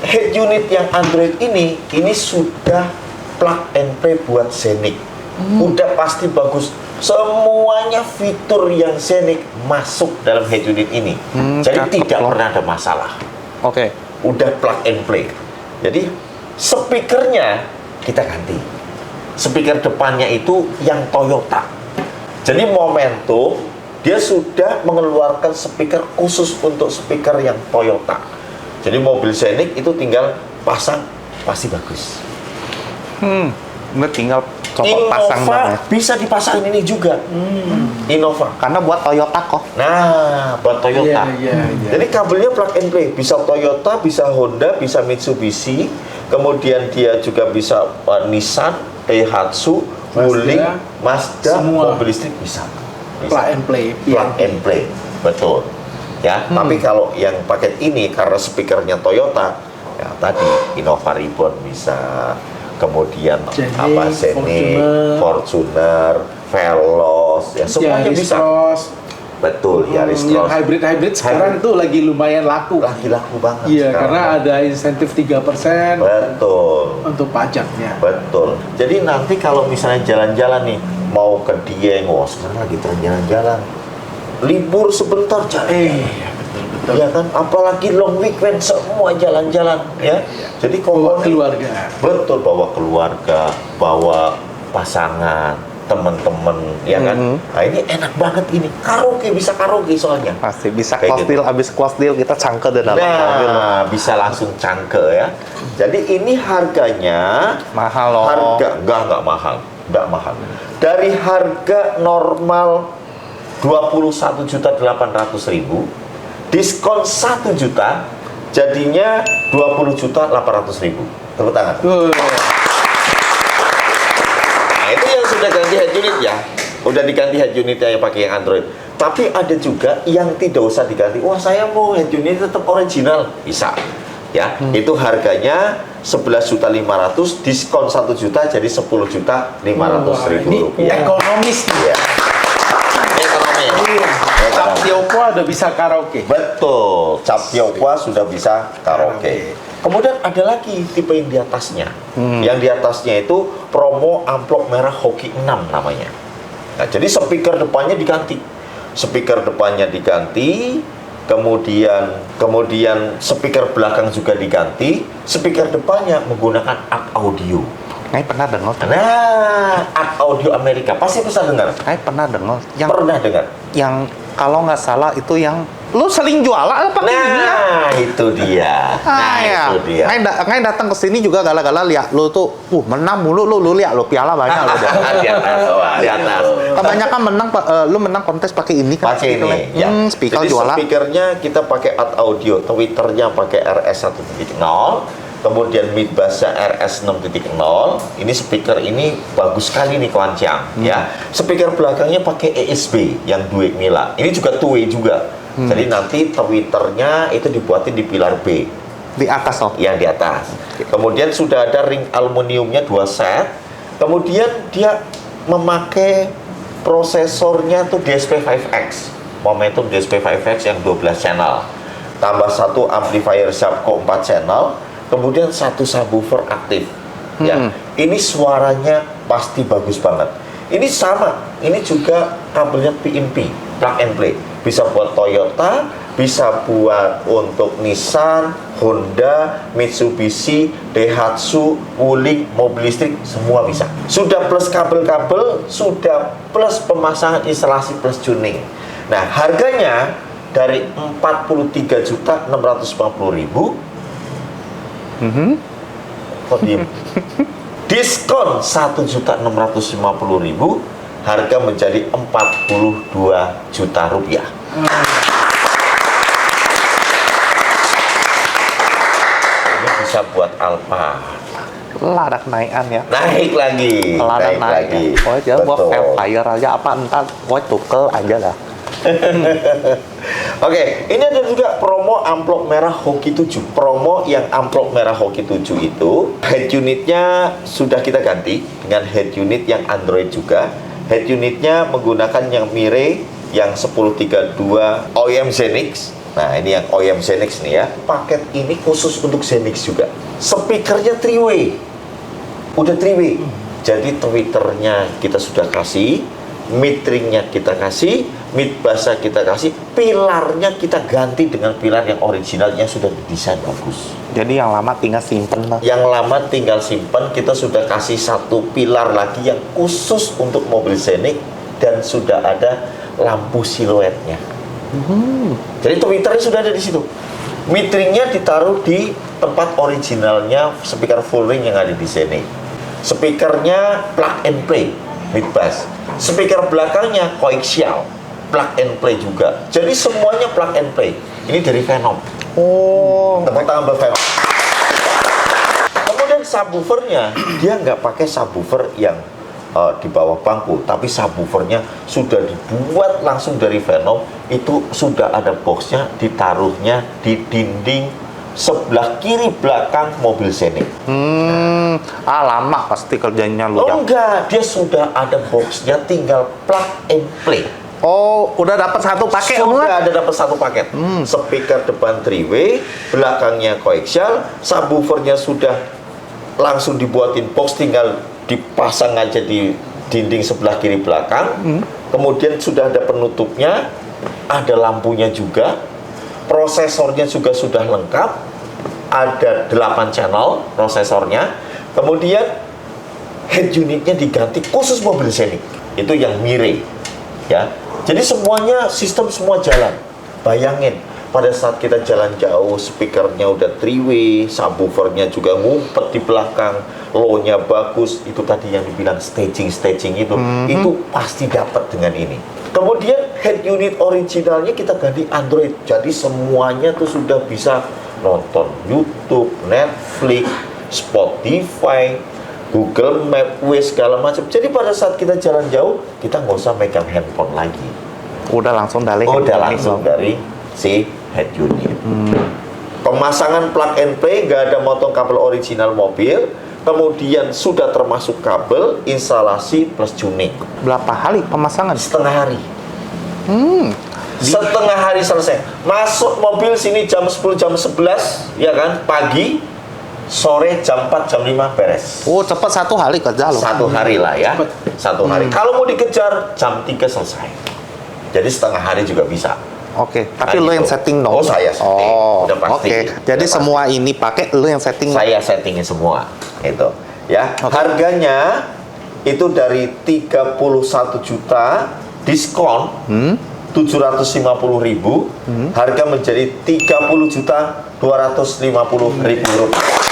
Head unit yang Android ini sudah plug and play buat Scenic. Udah pasti bagus. Semuanya fitur yang Scenic masuk dalam head unit ini. Jadi cakep tidak loh. pernah ada masalah. Oke. Udah plug and play. Jadi speakernya kita ganti. Speaker depannya itu yang Toyota. Jadi Momentum dia sudah mengeluarkan speaker khusus untuk speaker yang Toyota. Jadi mobil Scenic itu tinggal pasang pasti bagus. Udah tinggal copot pasang Innova dong ya. bisa dipasangin ini juga. Innova. Karena buat Toyota kok. Nah, buat Toyota. Iya. Jadi kabelnya plug and play, bisa Toyota, bisa Honda, bisa Mitsubishi, kemudian dia juga bisa Nissan, Daihatsu, Wuling, Mazda, semua. mobil listrik bisa. Plug and play. Plug and play, betul. Ya, tapi kalau yang paket ini karena speakernya Toyota, ya tadi Innova Reborn bisa, kemudian Zenith, Zenith, Fortuner, Veloz, ya semuanya Yaris bisa. Cross. Betul, Yaris Yang Cross. hybrid sekarang tuh lagi lumayan laku. Lagi laku banget. Iya, sekarang. karena ada insentif 3% Betul. untuk pajaknya. Betul. Jadi nanti kalau misalnya jalan-jalan nih, mau ke Dieng, wah sekarang lagi tren jalan-jalan. Libur sebentar, Betul. ya kan? Apalagi long weekend semua jalan-jalan, ya. Jadi Bawa kalau keluarga. betul, bawa keluarga, bawa pasangan, teman-teman, ya kan? Nah ini enak banget ini. Karaoke, bisa karaoke soalnya. Pasti bisa Kayak close gitu. deal, abis close deal kita cangke di dalam mobil. Nah, bisa langsung cangke ya. Jadi ini harganya Mahal loh. enggak mahal. Enggak mahal. Dari harga normal 21.800.000, diskon 1 juta, jadinya 20.800.000. Tepuk tangan. Nah, itu yang sudah ganti head unit ya. Udah diganti head unitnya yang pakai yang Android. Tapi ada juga yang tidak usah diganti. Wah, saya mau head unit tetap original. Bisa. Ya, itu harganya 11.500.000, diskon 1 juta jadi 10.500.000 Ini rupiah. ekonomis nih. Iya. Ini ekonomi. Cap Tiongkok ada bisa karaoke. Betul, Cap Tiongkok sudah bisa karaoke. Kemudian ada lagi tipe yang di atasnya. Yang di atasnya itu promo amplop merah Hoki 6 namanya. Nah, jadi speaker depannya diganti. speaker depannya diganti, kemudian speaker belakang juga diganti, speaker depannya menggunakan ARC audio. Ngai pernah dengar. Nah, ARC audio Amerika pasti bisa dengar. Ngai pernah dengar. Yang Pernah dengar. Yang kalau nggak salah itu yang lu sering jualan apa ini ya? Nah, itu dia. Itu dia. Ngai datang ke sini juga gala-gala lihat lu tuh, menang mulu lu lihat lu piala banyak lu. Di atas. Kebanyakan menang lu menang kontes pakai ini kan? Pakai ini. Ya. Speaker Jadi jualan. speakernya kita pakai ARC audio, Twitternya pakai RS 1.0. Kemudian mid bassnya RS 6.0. Ini speaker ini bagus sekali nih kawan Ciang, ya. Speaker belakangnya pakai ESB yang duet Mila. Ini juga two-way juga. Jadi nanti tweeternya itu dibuatin di pilar B. Di atas toh? Yang di atas. Kemudian sudah ada ring aluminiumnya 2 set. Kemudian dia memakai prosesornya tuh DSP-5X. Momentum DSP-5X yang 12 channel. Tambah satu amplifier Sharpco 4 channel. Kemudian satu subwoofer aktif. Ya, ini suaranya pasti bagus banget. Ini sama, ini juga kabelnya PNP, plug and play. Bisa buat Toyota, bisa buat untuk Nissan, Honda, Mitsubishi, Daihatsu, Wuling, mobil listrik, semua bisa. Sudah plus kabel-kabel, sudah plus pemasangan instalasi plus tuning. Nah, harganya dari 43.650.000. Kok diem? Diskon 1.650.000, harga menjadi 42 juta rupiah. Ini bisa buat Alfa. Ladak naikan ya. Naik lagi. Ladak naik lagi. ya. Oh, jadi buat Betul. Velfire aja apa entar buat tukel aja lah. Oke, ini ada juga promo amplop merah Hoki 7. Promo yang amplop merah Hoki 7 itu head unitnya sudah kita ganti dengan head unit yang Android juga. Head unitnya menggunakan yang Mirai yang 1032 OEM Zenix. Nah, ini yang OEM Zenix nih ya. Paket ini khusus untuk Zenix juga. Speakernya 3-way. Udah 3-way. Jadi tweeternya kita sudah kasih, mid-ringnya kita kasih, mid bassnya kita kasih, pilarnya kita ganti dengan pilar yang original yang sudah didesain bagus. Jadi yang lama tinggal simpen lah. Yang lama tinggal simpan, kita sudah kasih satu pilar lagi yang khusus untuk mobil Zenix dan sudah ada lampu siluetnya. Jadi tweeternya sudah ada di situ. Mid-ringnya ditaruh di tempat originalnya speaker full ring yang ada di Zenix. Speakernya plug and play, mid bass. Speaker belakangnya koaxial, plug and play juga. Jadi semuanya plug and play. Ini dari Venom. Oh, Tepuk tangan buat Venom. Kemudian subwoofernya, dia nggak pakai subwoofer yang di bawah bangku, tapi subwoofernya sudah dibuat langsung dari Venom. Itu sudah ada boxnya, ditaruhnya di dinding sebelah kiri belakang mobil Zenix. Lama pasti kerjanya lu. Oh enggak, dia sudah ada boxnya, tinggal plug and play. Oh, udah dapat satu paket Sudah ada dapat satu paket. Speaker depan 3-way, belakangnya koaxial, subwoofernya sudah langsung dibuatin box, tinggal dipasang aja di dinding sebelah kiri belakang. Kemudian sudah ada penutupnya, ada lampunya juga. Prosesornya juga sudah lengkap, ada 8 channel prosesornya. Kemudian head unitnya diganti khusus mobil Zenix, itu yang Mirai ya. Jadi semuanya sistem semua jalan. Bayangin pada saat kita jalan jauh, speakernya udah 3-way, subwoofernya juga ngumpet di belakang, low-nya bagus, itu tadi yang dibilang staging itu pasti dapat dengan ini. Kemudian head unit originalnya kita ganti Android. Jadi semuanya tuh sudah bisa nonton YouTube, Netflix, Spotify, Google Map, segala macam. Jadi pada saat kita jalan jauh, kita nggak usah megang handphone lagi. Udah langsung dari Langsung dari si head unit. Pemasangan plug and play, nggak ada motong kabel original mobil. Kemudian sudah termasuk kabel, instalasi plus tuning. Berapa hari pemasangan? Setengah hari. Setengah hari selesai. Masuk mobil sini jam 10, jam 11, ya kan? Pagi, sore jam 4, jam 5 beres. Oh, cepat satu hari kerja loh. Satu hari lah ya. Satu hari. Kalau mau dikejar, jam 3 selesai. Jadi setengah hari juga bisa. Oke, tapi Nah, lo yang gitu. setting dong. Oh, saya setting. Oh, Udah pasti. Oke. Jadi Udah semua ini pakai lo yang setting. Saya settingin semua, itu. Ya, Oke. harganya itu dari 31 juta diskon 750.000, harga menjadi 30 juta 250.000 rupiah.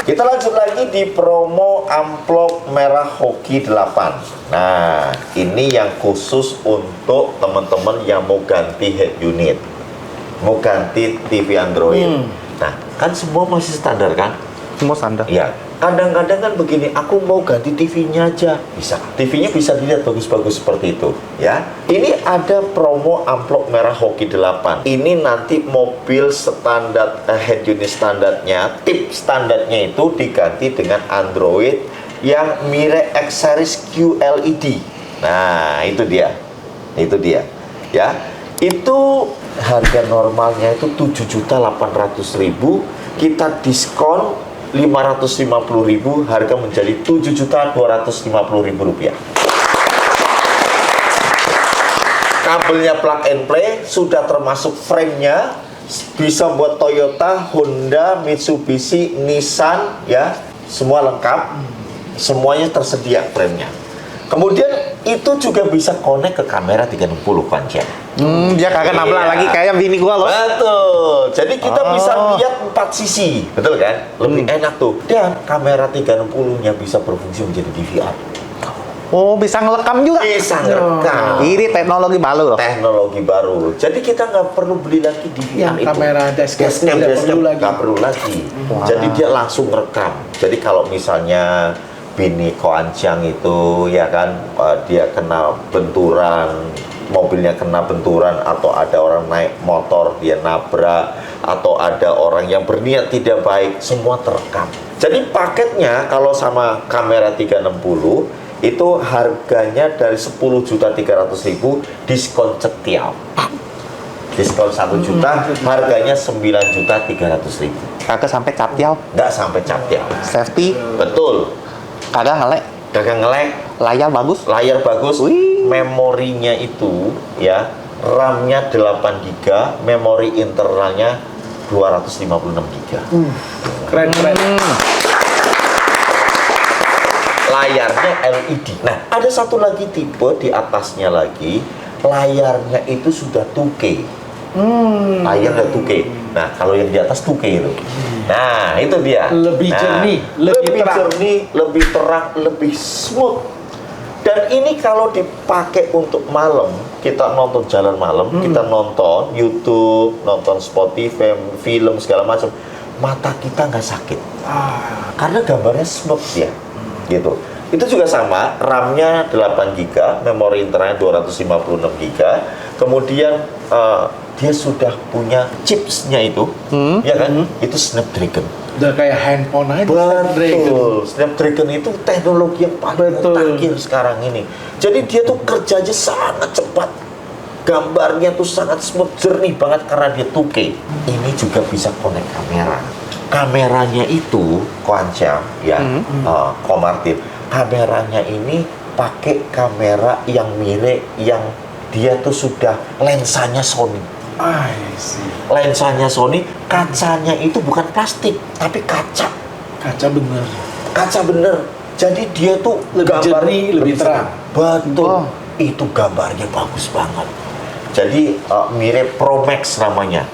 Kita lanjut lagi di promo amplop merah Hoki 8. Nah, ini yang khusus untuk teman-teman yang mau ganti head unit, mau ganti TV Android. Nah, kan semua masih standar kan? Semua standar. Ya, kadang-kadang kan begini, aku mau ganti TV-nya aja. Bisa. TV-nya bisa dilihat bagus-bagus seperti itu, ya. Ini ada promo amplop merah Hoki 8. Ini nanti mobil standar head unit standarnya, tip standarnya itu diganti dengan Android yang Mirai X Series QLED. Nah, itu dia. Itu dia. Ya. Itu harga normalnya itu 7.800.000, kita diskon 550.000, harga menjadi 7.250.000 rupiah. Kabelnya plug and play, sudah termasuk frame-nya, bisa buat Toyota, Honda, Mitsubishi, Nissan, ya, semua lengkap, semuanya tersedia frame-nya. Kemudian itu juga bisa connect ke kamera 360 kan, Cem? Dia kagak nabrak Iya. lagi kayak bini gua loh. Betul. Jadi kita bisa lihat 4 sisi, betul kan? Lebih enak tuh. Dan kamera 360-nya bisa berfungsi menjadi DVR. Oh, bisa ngelekam juga. Bisa ngerekam. Ini teknologi baru loh. Teknologi baru. Jadi kita nggak perlu beli lagi DVR Yang itu. kamera dashcam tidak perlu lagi. Nggak perlu lagi. Wah. Jadi dia langsung rekam. Jadi kalau misalnya bini Koanciang itu ya kan, dia kena benturan, mobilnya kena benturan, atau ada orang naik motor dia nabrak, atau ada orang yang berniat tidak baik, semua terekam. Jadi paketnya kalau sama kamera 360 itu harganya dari 10.300.000, diskon cetiau. Diskon 1 juta, harganya 9.300.000. Kagak sampai captial. Nggak sampai captiau. Safety Betul. kagak ngelek. Dagang ngelek, Layar bagus. layar bagus, Wih. memorinya itu ya, RAM-nya 8 GB, memori internalnya 256 GB. Keren. Layarnya LED. Nah, ada satu lagi tipe di atasnya lagi, layarnya itu sudah 2K. Layarnya 2K. Nah, kalau yang di atas 2K itu. Nah, itu dia. Lebih jernih, lebih terang. jernih, lebih terang, lebih smooth. Dan ini kalau dipakai untuk malam, kita nonton jalan malam, kita nonton YouTube, nonton Spotify, film segala macam, mata kita nggak sakit. Karena gambarnya smooth ya, gitu. Itu juga sama, RAM-nya 8 GB, memori internalnya 256 GB. Kemudian dia sudah punya chipsnya itu, ya kan? Itu Snapdragon. Udah kayak handphone aja. Betul. Snapdragon itu teknologi yang paling Betul. mutakhir sekarang ini. Jadi dia tuh kerjanya sangat cepat. Gambarnya tuh sangat smooth, jernih banget karena dia 2K. Ini juga bisa connect kamera. Kameranya itu, Koanciang, ya, Ko Martin, kameranya ini pakai kamera yang mirip, yang dia tuh sudah lensanya Sony. I see. Lensanya Sony, kacanya itu bukan plastik, tapi kaca. Kaca bener. Kaca bener. Jadi dia tuh Lebih jernih, lebih terang. Betul. Oh. Itu gambarnya bagus banget. Jadi mirip Pro Max namanya.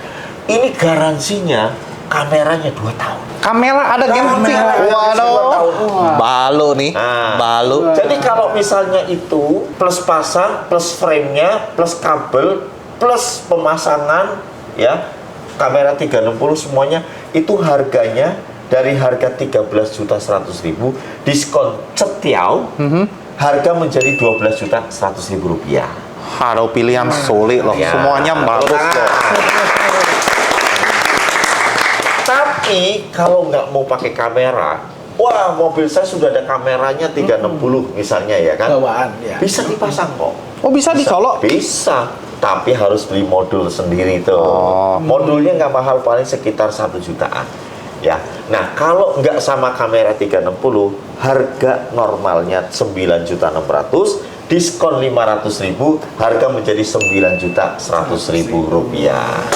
Ini garansinya kameranya 2 tahun. Kamera ada garansi. Kamera garansi 2 tahun. Waduh. Balu nih. Nah. Balu. Jadi kalau misalnya itu plus pasang, plus frame-nya, plus kabel, plus pemasangan, ya, kamera 360 semuanya, itu harganya dari harga 13.100.000, diskon cetiau, harga menjadi 12.100.000 rupiah. Harus pilihan sulit loh. Ya, Semuanya bagus loh. Tapi kalau nggak mau pakai kamera, wah, mobil saya sudah ada kameranya 360 misalnya, ya kan? Bawaan ya. Bisa dipasang kok. Oh, bisa dicolok. Bisa, tapi harus beli modul sendiri tuh. Oh. Modulnya nggak mahal, paling sekitar 1 jutaan. Ya, nah kalau nggak sama kamera 360, harga normalnya 9.600.000, diskon 500.000, harga menjadi 9.100.000 rupiah.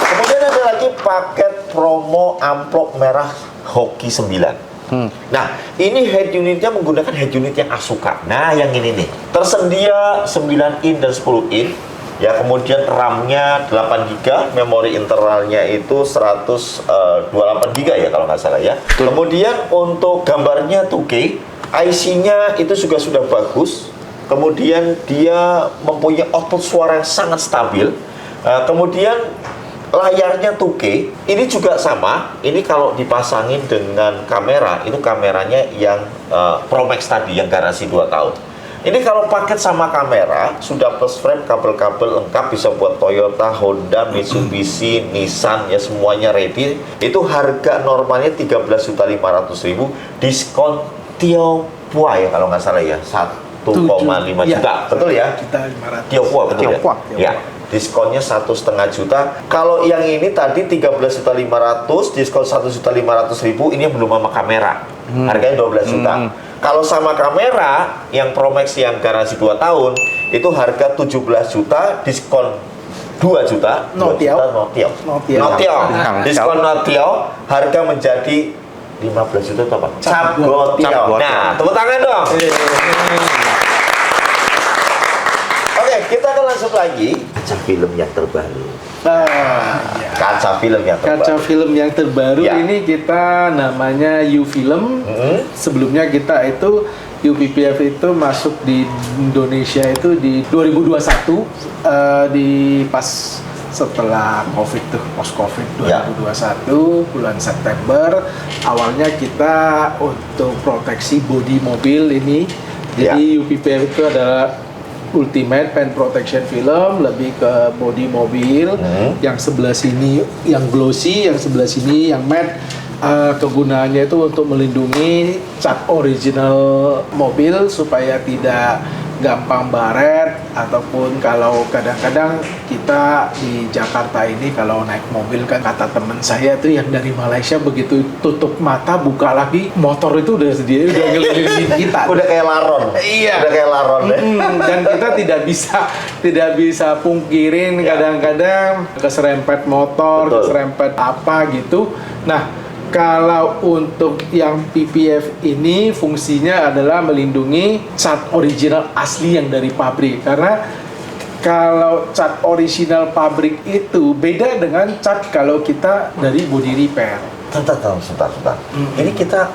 Kemudian ada lagi paket promo amplop merah Hoki 9. Nah, ini head unitnya menggunakan head unit yang Asuka. Nah, yang ini nih, tersedia 9 in dan 10 in. Ya, kemudian RAM-nya 8 GB, memori internalnya itu 128 GB ya kalau nggak salah ya. Kemudian untuk gambarnya 2K, IC-nya itu juga sudah bagus. Kemudian dia mempunyai output suara yang sangat stabil. Kemudian layarnya 2K, ini juga sama. Ini kalau dipasangin dengan kamera, itu kameranya yang Pro Max tadi, yang garansi 2 tahun. Ini kalau paket sama kamera, sudah plus frame, kabel-kabel lengkap, bisa buat Toyota, Honda, Mitsubishi, Nissan, ya semuanya ready. Itu harga normalnya 13.500.000, diskon Tiongkok ya kalau nggak salah ya, 1,5 juta. Betul ya? Tiongkok, betul ya? Ya. Diskonnya 1,5 juta. Kalau yang ini tadi 13.500.000, diskon 1.500.000, ini belum sama kamera. Harganya 12 juta. Kalau sama kamera, yang Pro Max yang garansi 2 tahun, itu harga 17 juta, diskon 2 juta. Notiao. Diskon Notiao, harga menjadi 15 juta atau apa? Cap Gotiao. Nah, tepuk tangan dong. Oke, kita akan langsung lagi kaca film yang terbaru. Kaca film yang terbaru. Kaca film yang terbaru Ya. ini kita namanya U-Film. Sebelumnya kita itu UPPF itu masuk di Indonesia itu di 2021 di pas setelah COVID tuh, post COVID 2021 bulan September. Awalnya kita untuk proteksi bodi mobil ini. Jadi UPPF itu adalah Ultimate Paint Protection Film, lebih ke bodi mobil. Yang sebelah sini yang glossy, yang sebelah sini yang matte. Kegunaannya itu untuk melindungi cat original mobil supaya tidak gampang baret, ataupun kalau kadang-kadang kita di Jakarta ini kalau naik mobil kan, kata temen saya tuh yang dari Malaysia, begitu tutup mata buka lagi motor itu udah ngelilingin kita. Udah kayak laron. Iya. Udah kayak laron deh. Dan kita tidak bisa pungkirin kadang-kadang keserempet motor, Betul. keserempet apa gitu. Nah, kalau untuk yang PPF ini fungsinya adalah melindungi cat original asli yang dari pabrik. Karena kalau cat original pabrik itu beda dengan cat kalau kita dari body repair. Sebentar. Ini kita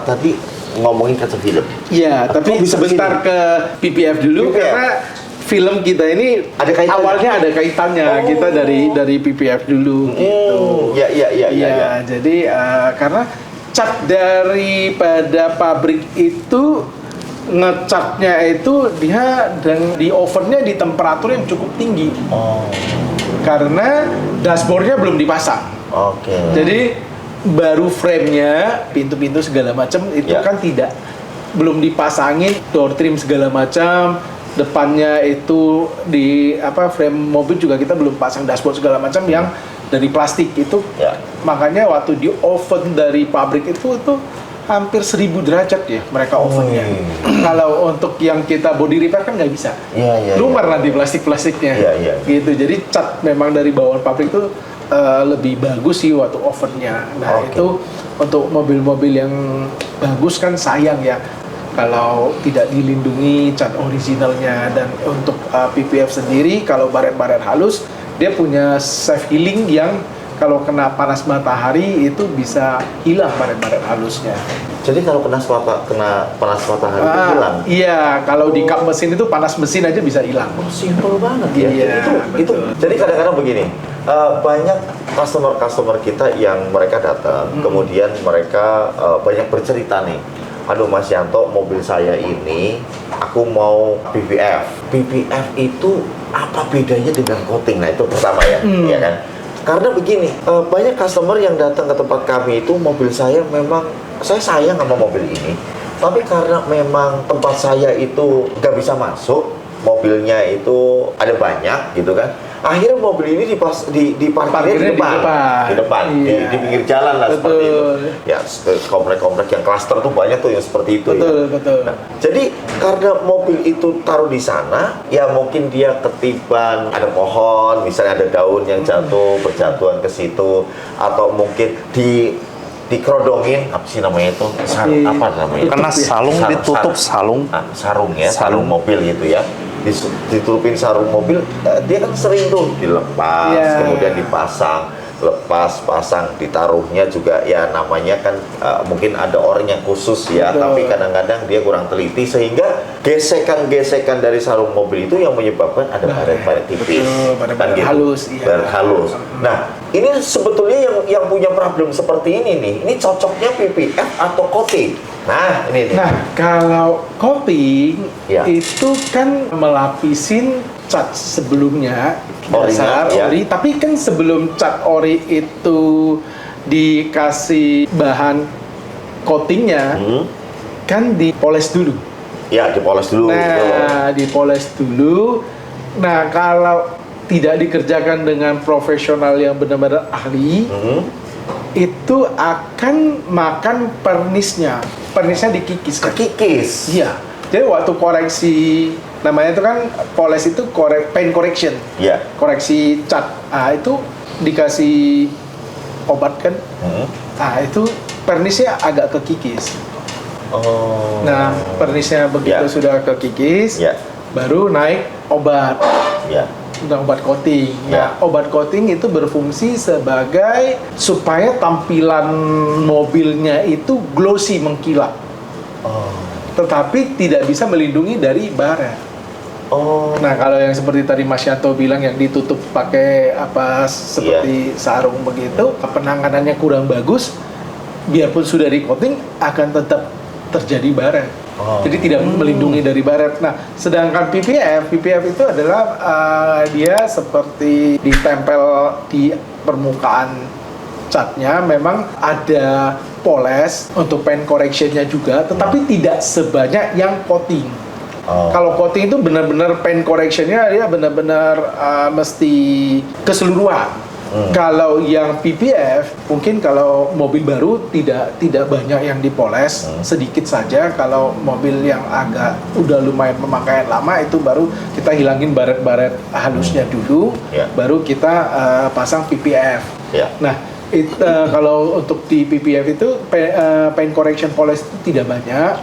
tadi ngomongin kaca film. Iya, tapi bisa sebentar ke PPF dulu. PPF. Karena film kita ini Ada kaitannya. awalnya ada kaitannya. Kita dari PPF dulu gitu. Iya. Jadi karena cat daripada pabrik itu ngecatnya itu dia dan di ovennya di temperatur yang cukup tinggi. Karena dashboardnya belum dipasang. Oke. Jadi baru frame-nya, pintu-pintu segala macam itu kan belum dipasangin door trim segala macam. Depannya itu di frame mobil juga kita belum pasang dashboard segala macam yang dari plastik itu. Makanya waktu di oven dari pabrik itu hampir 1.000 derajat ya mereka ovennya. Kalau untuk yang kita body repair kan nggak bisa. Lumer nanti plastiknya. Gitu. Jadi cat memang dari bawaan pabrik itu lebih bagus sih waktu ovennya. Nah itu untuk mobil-mobil yang bagus kan sayang ya kalau tidak dilindungi cat originalnya. Dan untuk PPF sendiri kalau baret-baret halus dia punya self healing yang kalau kena panas matahari itu bisa hilang baret-baret halusnya. Jadi kalau kena panas matahari itu hilang. Iya, kalau di kap mesin itu panas mesin aja bisa hilang. Simple banget ya. Iya, itu. Jadi kadang-kadang begini, banyak customer kita yang mereka datang, kemudian mereka banyak bercerita nih. Aduh Mas Yanto, mobil saya ini aku mau PPF. PPF itu apa bedanya dengan coating? Nah itu pertama ya, ya kan? Karena begini, banyak customer yang datang ke tempat kami itu mobil saya memang, saya sayang sama mobil ini, tapi karena memang tempat saya itu nggak bisa masuk, mobilnya itu ada banyak gitu kan, akhirnya mobil ini diparkirnya di depan, Iya. di pinggir jalan lah. Betul. Seperti itu. Ya, komplek-komplek yang klaster tuh banyak tuh yang seperti itu. Betul. Nah, jadi karena mobil itu taruh di sana, ya mungkin dia ketiban ada pohon, misalnya ada daun yang jatuh, berjatuhan ke situ, atau mungkin dikerodongin, apa sih namanya itu? Apa namanya? Kena salung, ditutup salung. Sarung ya, sarung mobil gitu ya. Ditutupin sarung mobil, dia kan sering tuh dilepas, kemudian dipasang, lepas, pasang, ditaruhnya juga ya namanya kan mungkin ada orang yang khusus ya, tapi kadang-kadang dia kurang teliti sehingga gesekan-gesekan dari sarung mobil itu yang menyebabkan ada baret-baret tipis, baret halus. Baret halus. Nah, ini sebetulnya yang punya problem seperti ini nih, ini cocoknya PPF atau coating? Nah, ini nih. Nah, kalau coating Ya. itu kan melapisin cat sebelumnya dasar ori, tapi kan sebelum cat ori itu dikasih bahan coatingnya kan dipoles dulu. Ya, dipoles dulu. Nah, dipoles dulu. Nah, kalau tidak dikerjakan dengan profesional yang benar-benar ahli, itu akan makan pernisnya. Pernisnya dikikis. Kikis. Iya. Jadi waktu koreksi, namanya itu kan poles itu paint correction. Iya. Koreksi cat. Ah, itu dikasih obat kan. Ah, itu pernisnya agak kekikis. Oh. Nah, pernisnya begitu sudah kekikis, baru naik obat. Ya. Nah, obat coating. Nah, obat coating itu berfungsi sebagai supaya tampilan mobilnya itu glossy, mengkilap. Tetapi tidak bisa melindungi dari baret. Nah, kalau yang seperti tadi Mas Yanto bilang yang ditutup pakai apa seperti sarung begitu, penanganannya kurang bagus, biarpun sudah di coating akan tetap terjadi baret. Jadi tidak melindungi dari baret. Nah, sedangkan PPF itu adalah dia seperti ditempel di permukaan catnya, memang ada poles untuk paint correction-nya juga, tetapi tidak sebanyak yang coating. Kalau coating itu benar-benar paint correction-nya dia benar-benar mesti keseluruhan. Kalau yang PPF, mungkin kalau mobil baru tidak banyak yang dipoles, sedikit saja. Kalau mobil yang agak udah lumayan pemakaian lama itu baru kita hilangin baret-baret halusnya dulu, baru kita pasang PPF. Nah, kalau untuk di PPF itu paint correction polish itu tidak banyak.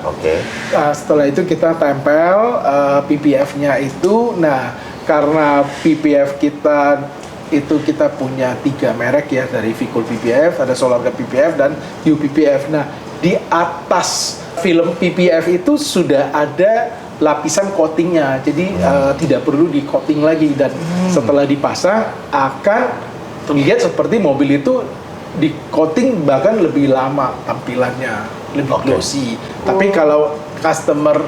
Setelah itu kita tempel PPF-nya itu. Nah, karena PPF kita punya 3 merek ya, dari Vicul PPF, ada Solarga PPF dan UPPF. Nah, di atas film PPF itu sudah ada lapisan coatingnya, jadi tidak perlu di coating lagi, dan setelah dipasang akan terlihat seperti mobil itu di coating bahkan lebih lama tampilannya, lebih glossy. Tapi kalau customer,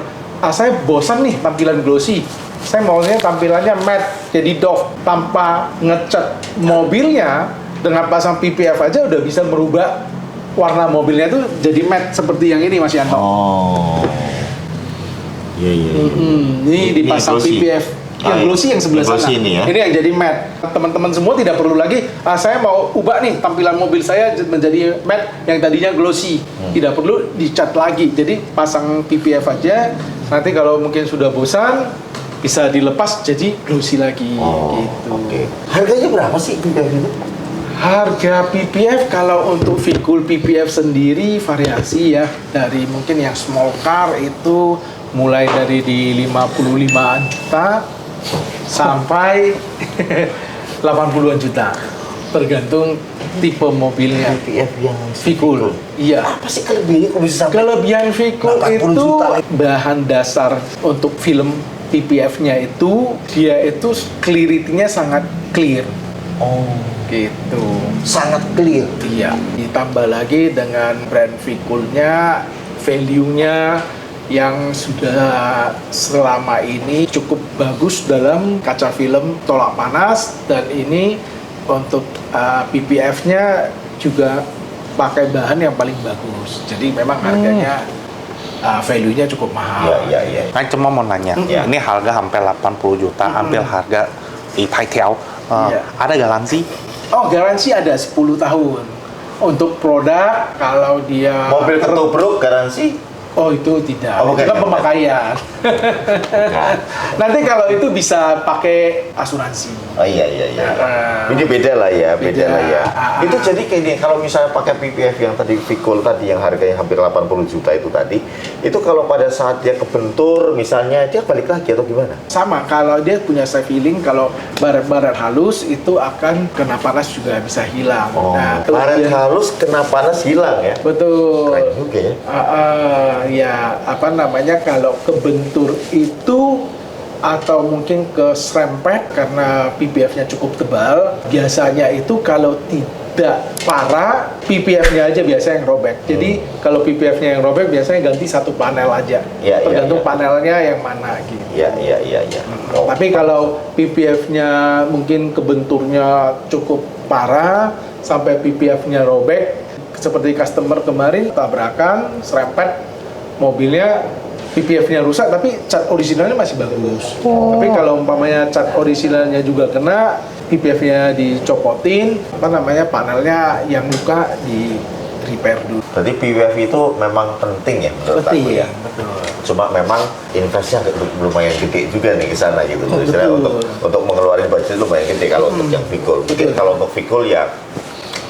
saya bosan nih tampilan glossy, saya maunya tampilannya matte, jadi doff, tanpa ngecat mobilnya, dengan pasang PPF aja udah bisa merubah warna mobilnya tuh jadi matte seperti yang ini, Mas Yanto. Ini dipasang PPF yang glossy yang sebelah sana. Ini yang jadi matte. Teman-teman semua tidak perlu lagi, saya mau ubah nih tampilan mobil saya menjadi matte yang tadinya glossy. Tidak perlu dicat lagi. Jadi pasang PPF aja. Nanti kalau mungkin sudah bosan, bisa dilepas jadi glossy lagi gitu. Harganya berapa sih PPF itu? Harga PPF kalau untuk Vicul PPF sendiri variasi ya, dari mungkin yang small car itu mulai dari di 55 juta sampai 80-an juta, tergantung tipe mobilnya. PPF yang Vicul. Iya. Apa sih kelebihannya kok bisa sampai Kelebihan Vicul 80 itu juta? Bahan dasar untuk film PPF-nya itu dia itu clarity-nya sangat clear. Gitu. Sangat clear. Iya. Ditambah lagi dengan brand Vicul-nya, value-nya yang sudah selama ini cukup bagus dalam kaca film tolak panas, dan ini untuk PPF-nya juga pakai bahan yang paling bagus. Jadi memang harganya value-nya cukup mahal. Iya. Saya cuma mau nanya, ini harga hampir 80 juta, hampir harga di Taitel. Iya. Ada garansi? Oh, garansi ada 10 tahun. Untuk produk, kalau dia... Mobil ketubruk garansi? Oh, itu tidak. Oh, Itu kan bukan. pemakaian. Nanti kalau itu bisa pakai asuransi. Oh iya. Ini beda lah ya, beda lah ya. Itu jadi kayak ini, kalau misalnya pakai PPF yang tadi Vicul tadi yang harganya hampir 80 juta itu tadi, itu kalau pada saat dia kebentur misalnya dia balik lagi atau gimana? Sama, kalau dia punya self healing, kalau baret-baret halus itu akan kena panas juga bisa hilang. Oh, kalau baret dia- halus kena panas hilang ya? Betul. Keren juga ya. Ya, apa namanya, kalau kebentur itu atau mungkin keserempet karena PPF-nya cukup tebal, biasanya itu kalau tidak parah, PPF-nya aja biasa yang robek. Jadi kalau PPF-nya yang robek biasanya ganti satu panel aja. Ya, Tergantung ya. panelnya yang mana gitu. Iya. Oh. Tapi kalau PPF-nya mungkin kebenturnya cukup parah sampai PPF-nya robek, seperti customer kemarin tabrakan, serempet, mobilnya PPF-nya rusak tapi cat originalnya masih bagus. Tapi kalau umpamanya cat originalnya juga kena, PPF-nya dicopotin, apa namanya, panelnya yang luka di repair dulu. Berarti PPF itu memang penting ya menurut aku ya. Betul. Cuma memang investnya agak lumayan gede juga nih ke sana gitu. Betul. Istilahnya untuk mengeluarkan budget lumayan gede kalau untuk yang Vicul. Mungkin kalau untuk Vicul ya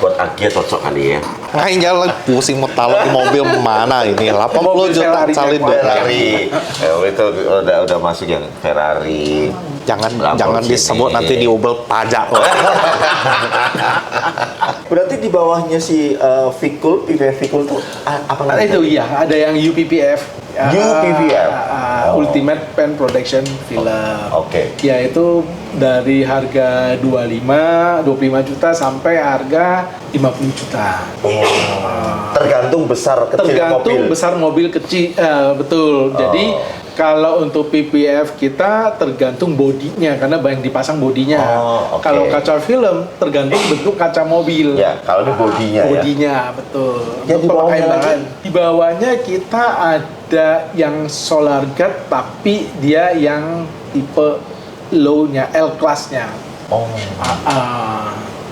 buat Agia cocok kali ya. Ngain jalan pusing mau taruh di mobil mana ini 80 Mobil juta Ferrari salin Jaguar. Ferrari, itu udah masuk yang Ferrari. Jangan Lamborghini. disebut nanti diubel pajak loh. Berarti di bawahnya si Vicul, PPF Vicul tuh apa namanya? Itu iya, ada yang UPPF. UPPF? Oh. Ultimate Pen Protection Film. Oke. Ya, itu dari harga 25 juta sampai harga 50 juta. Tergantung besar kecil Tergantung mobil. besar mobil kecil, betul. Jadi kalau untuk PPF kita tergantung bodinya, karena banyak dipasang bodinya. Oh, oke. Kalau kaca film tergantung bentuk kaca mobil. Ya, kalau ini bodinya ya. Bodinya, betul. Ya, di Untuk bawahnya pemakaian lagi? bahan. Di bawahnya kita ada yang solar guard, tapi dia yang tipe low-nya, L class-nya. Oh.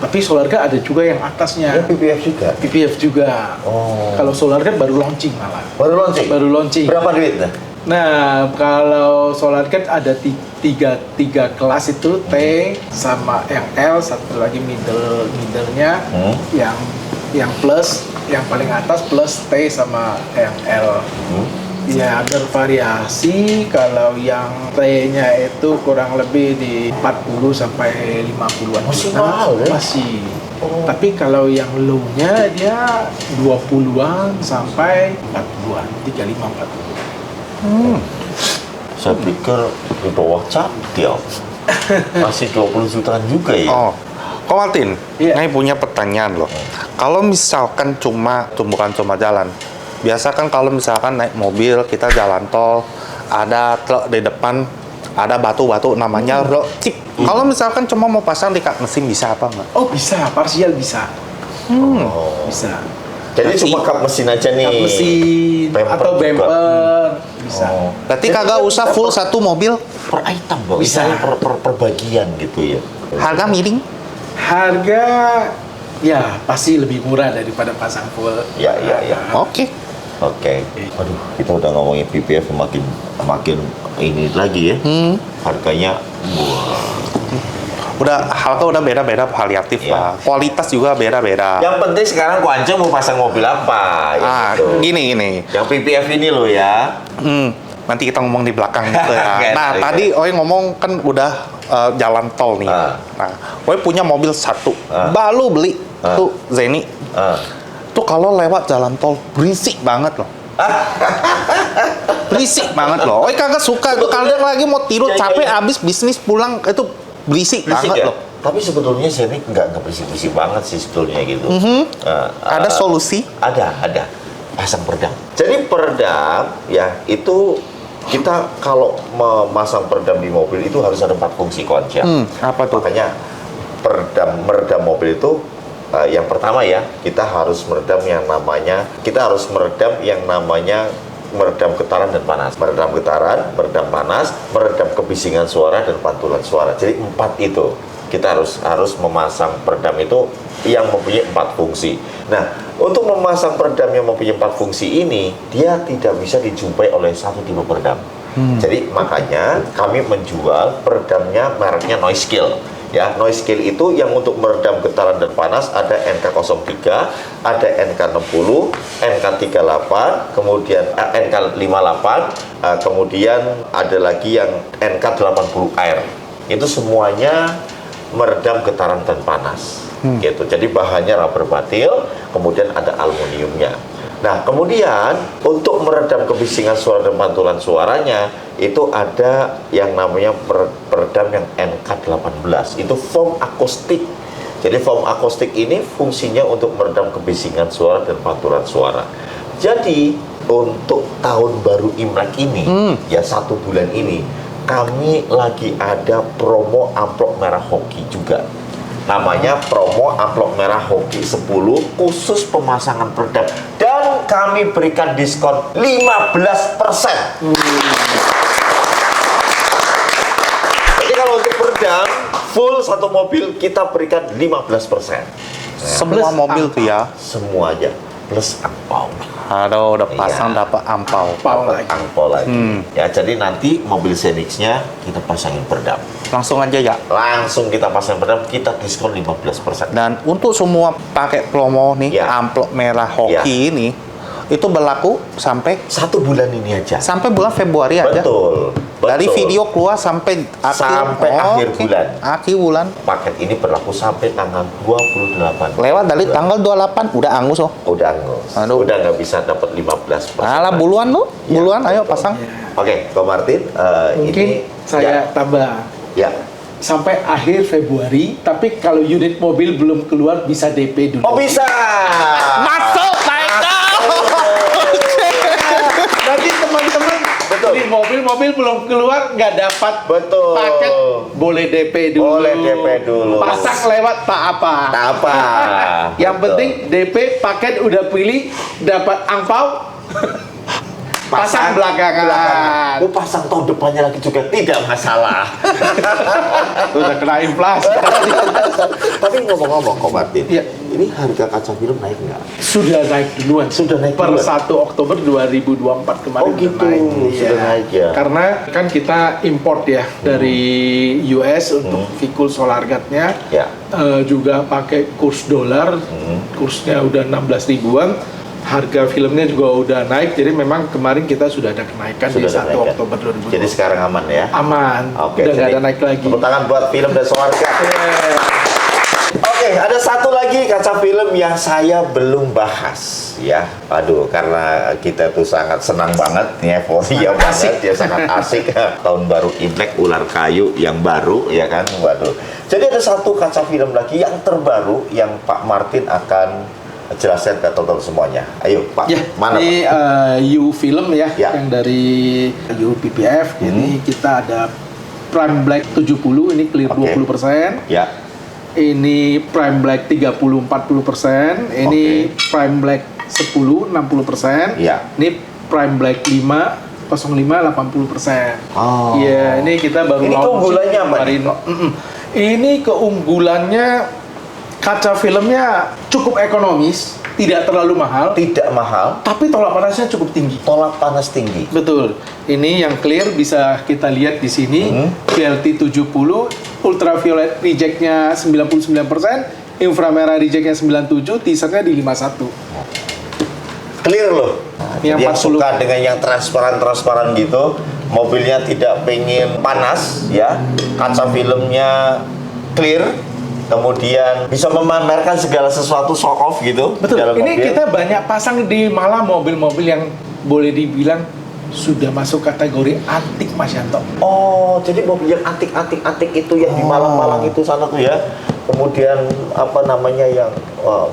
Tapi solar guard ada juga yang atasnya. Ya PPF juga. PPF juga. Oh. Kalau solar guard baru launching malah. Baru launching. Baru launching. Berapa duitnya? Nah, kalau solar guard ada tiga kelas itu, T sama yang L, satu lagi middle-nya, yang plus, yang paling atas plus T sama yang L. Ya, bervariasi. Kalau yang T-nya itu kurang lebih di 40 sampai 50-an Masih juta. mahal ya? Masih. Tapi kalau yang low-nya dia 20-an sampai 40-an, 35-40. Saya pikir di bawah Cadel. Masih 20 jutaan juga ya. Oh, Ko Martin, Iya. saya punya pertanyaan loh. Kalau misalkan bukan cuma jalan, biasa kan kalau misalkan naik mobil kita jalan tol, ada truk di depan, ada batu-batu namanya cip. Kalau misalkan cuma mau pasang di kap mesin bisa apa nggak? Oh, bisa, parsial bisa. Oh. Bisa. Jadi Berarti- cuma kap mesin aja nih. Kap mesin Bumper atau juga. bumper bisa. Oh. Berarti kagak usah full satu mobil, Per item bang. Bisa. Misalnya per bagian gitu ya. harga miring. Harga ya pasti lebih murah daripada pasang full. Ya. Oke. Oke. Aduh, kita udah ngomongin PPF makin ini lagi ya. Harganya Harga udah beda-beda variatif Iya. lah. Kualitas juga beda-beda. yang penting sekarang Kuanco mau pasang mobil apa gitu. Gini. Yang PPF ini loh ya. Nanti kita ngomong di belakang gitu ya. Oke, Nah, oke. tadi Oi ngomong kan udah jalan tol nih. Ah. Nah, Oi punya mobil satu. Ah. Baru beli tuh Zeni. Ah. Tuh kalau lewat jalan tol berisik banget loh. Berisik banget loh. Oi kagak suka tuh kadang lagi mau tidur Ya, ya, capek ya. abis bisnis pulang itu berisik Berisik banget ya? loh. Tapi sebetulnya sini nggak berisik-berisik banget sih sebetulnya gitu. Ada solusi? Ada. Pasang peredam. Jadi peredam ya itu kita kalau memasang peredam di mobil itu harus ada 4 fungsi Kuanco. Apa tuh? Makanya meredam mobil itu yang pertama ya kita harus meredam yang namanya meredam getaran dan panas. Meredam getaran, meredam panas, meredam kebisingan suara dan pantulan suara. Jadi 4 itu. kita harus memasang peredam itu yang mempunyai 4 fungsi. Nah, untuk memasang peredam yang mempunyai 4 fungsi ini, dia tidak bisa dijumpai oleh satu tipe peredam. Jadi makanya kami menjual peredamnya mereknya Noise-Kill. Ya, Noise-Kill itu yang untuk meredam getaran dan panas ada NK03, ada NK60, NK38, kemudian NK58, kemudian ada lagi yang NK80 air. Itu semuanya meredam getaran dan panas. Gitu. Jadi bahannya rubber batil, kemudian ada aluminiumnya. Nah, kemudian untuk meredam kebisingan suara dan pantulan suaranya itu ada yang namanya peredam yang NK18. Itu foam akustik. Jadi foam akustik ini fungsinya untuk meredam kebisingan suara dan pantulan suara. Jadi untuk tahun baru Imlek ini, ya 1 bulan ini, kami lagi ada promo amplop merah hoki juga. Namanya promo amplop merah hoki 10 khusus pemasangan peredam, dan kami berikan diskon 15%. Jadi kalau untuk peredam full satu mobil kita berikan 15%. Semua mobil tuh ya. Semuanya plus angpau. Aduh, udah pasang dapat ampau. Dapat angpau lagi. Ya, jadi nanti mobil Zenix-nya kita pasangin peredam. Langsung aja ya. Langsung kita pasang peredam, kita diskon 15%. Dan untuk semua pakai promo nih, Ya. amplop merah hoki ini, itu berlaku sampai 1 bulan ini aja. sampai bulan Februari aja. Betul. Dari video keluar sampai akhir oke. bulan. Akhir bulan. Paket ini berlaku sampai tanggal 28. Lewat dari tanggal 28 udah angus oh. Udah angus. Aduh. Udah nggak bisa dapat 15%. Alah buluan lu, Ya, buluan ayo betul. pasang. Oke, Ko Martin, Mungkin ini saya tambah ya. sampai akhir Februari, tapi kalau unit mobil belum keluar bisa DP dulu. Oh, bisa. Masuk, Michael. Nanti teman-teman Betul. di mobil belum keluar nggak dapat Betul. paket, boleh DP dulu. Boleh DP dulu. Pasang lewat tak apa. Tak apa. Yang Betul. penting DP paket udah pilih, dapat angpau. Pasang belakangan. Lu pasang tahun depannya lagi juga tidak masalah. Udah kena inflasi. Tapi ngomong-ngomong, Ko Martin, Iya. ini harga kaca film naik nggak? Sudah naik duluan. Sudah naik per duluan? 1 Oktober 2024 kemarin. Oh, gitu. udah naik. Sudah naik ya. Karena kan kita import ya dari US untuk Vicul Solar Guard-nya. Ya. Juga pakai kurs dolar. Kursnya udah 16 ribuan. Harga filmnya juga udah naik, jadi memang kemarin kita sudah ada kenaikan di 1 naik, ya? Oktober 2020. Jadi sekarang aman ya? Aman, Oke, udah nggak jadi ada naik lagi. tepuk tangan buat film dan Solarga. Oke, ada satu lagi kaca film yang saya belum bahas ya. Aduh, karena kita tuh sangat senang banget nih, euforia banget ya, sangat asik. Tahun baru Imlek, ular kayu yang baru ya kan. Waduh. Jadi ada satu kaca film lagi yang terbaru yang Pak Martin akan jelaskan ke teman-teman semuanya. Ayo Pak, Ya, mana ini Pak? U Film ya, Ya. yang dari U PPF. Ini kita ada Prime Black 70, ini clear Oke. 20%. Ya, Ini Prime Black 30-40%. Ini Prime Black 10 60%. Ya. Ini Prime Black 5 05 80%. Oh. Iya, ini kita baru Ini launching keunggulannya apa nih, kemarin. Ini keunggulannya, kaca filmnya cukup ekonomis, tidak terlalu mahal, tidak mahal, tapi tolak panasnya cukup tinggi. tolak panas tinggi. Betul. Ini yang clear bisa kita lihat di sini. VLT 70, ultraviolet rejectnya 99%, inframerah rejectnya 97, teasernya di 51. Clear loh. Yang Jadi yang 40. suka dengan yang transparan gitu, mobilnya tidak pengen panas ya, kaca filmnya clear, kemudian bisa memamerkan segala sesuatu show off gitu. Betul. dalam Ini mobil. kita banyak pasang di malah mobil-mobil yang boleh dibilang sudah masuk kategori antik, Mas Yanto. Oh, jadi mobil yang antik itu yang di Malang-Malang itu sana tuh ya. Kemudian apa namanya yang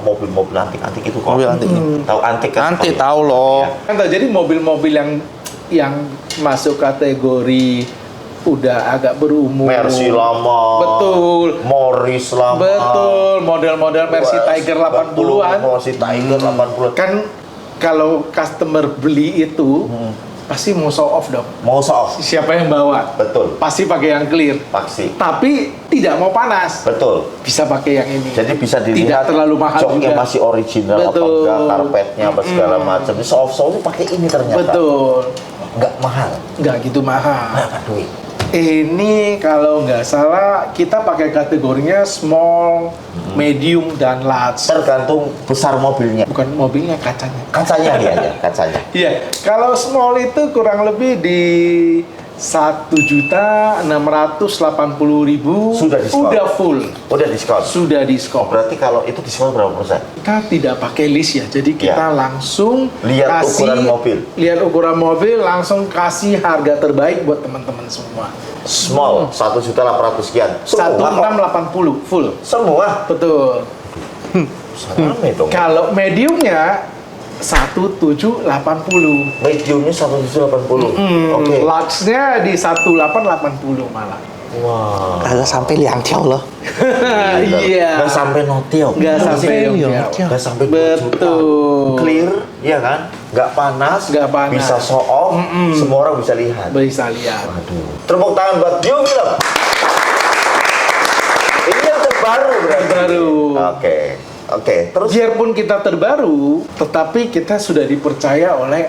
mobil-mobil antik itu kok. Mobil antik. Tahu antik kan? Nanti tahu loh. Kan jadi mobil-mobil yang masuk kategori udah agak berumur. Mercy lama. Betul. Morris lama. Betul, model-model Mercy Tiger 80-an. Mercy Tiger 80-an. Kan kalau customer beli itu pasti mau show off dong. Mau show off. Siapa yang bawa? Betul. Pasti pakai yang clear. Pasti. Tapi tidak mau panas. Betul. Bisa pakai yang ini. Jadi bisa Tidak dilihat terlalu mahal joknya juga. masih original apa Betul. enggak, karpetnya apa segala macam. Show off ini pakai ini ternyata. Betul. Nggak mahal. Nggak gitu mahal. Berapa duit? Ini kalau nggak salah kita pakai kategorinya small, medium, dan large. Tergantung besar mobilnya. Bukan mobilnya, kacanya. Kacanya ya, kacanya. Iya, kalau small itu kurang lebih di 1.680.000 Sudah diskon. udah full, Udah diskon. sudah diskon. Berarti kalau itu diskon berapa persen? Kita tidak pakai list ya, jadi kita langsung Lihat ukuran mobil. lihat ukuran mobil, langsung kasih harga terbaik buat teman-teman semua. Small 1.800.000 sekian. Semua kok. 1.680 full, Semua. betul. Rame dong. Kalau mediumnya 1.780. Mediumnya 1.780. Oke. Large-nya di 1.880 malah. Wah. Agak sampai 2 條loh. Iya. Nggak sampai notiel. Nggak sampai Nggak sampai 2 juta. Betul. Clear, ya kan? Nggak panas. Nggak panas. Bisa show off. Semua orang bisa lihat. Bisa lihat. Aduh. Tepuk tangan buat New Film. Ini yang terbaru berarti. Terbaru. Oke. Terus Biarpun kita terbaru, tetapi kita sudah dipercaya oleh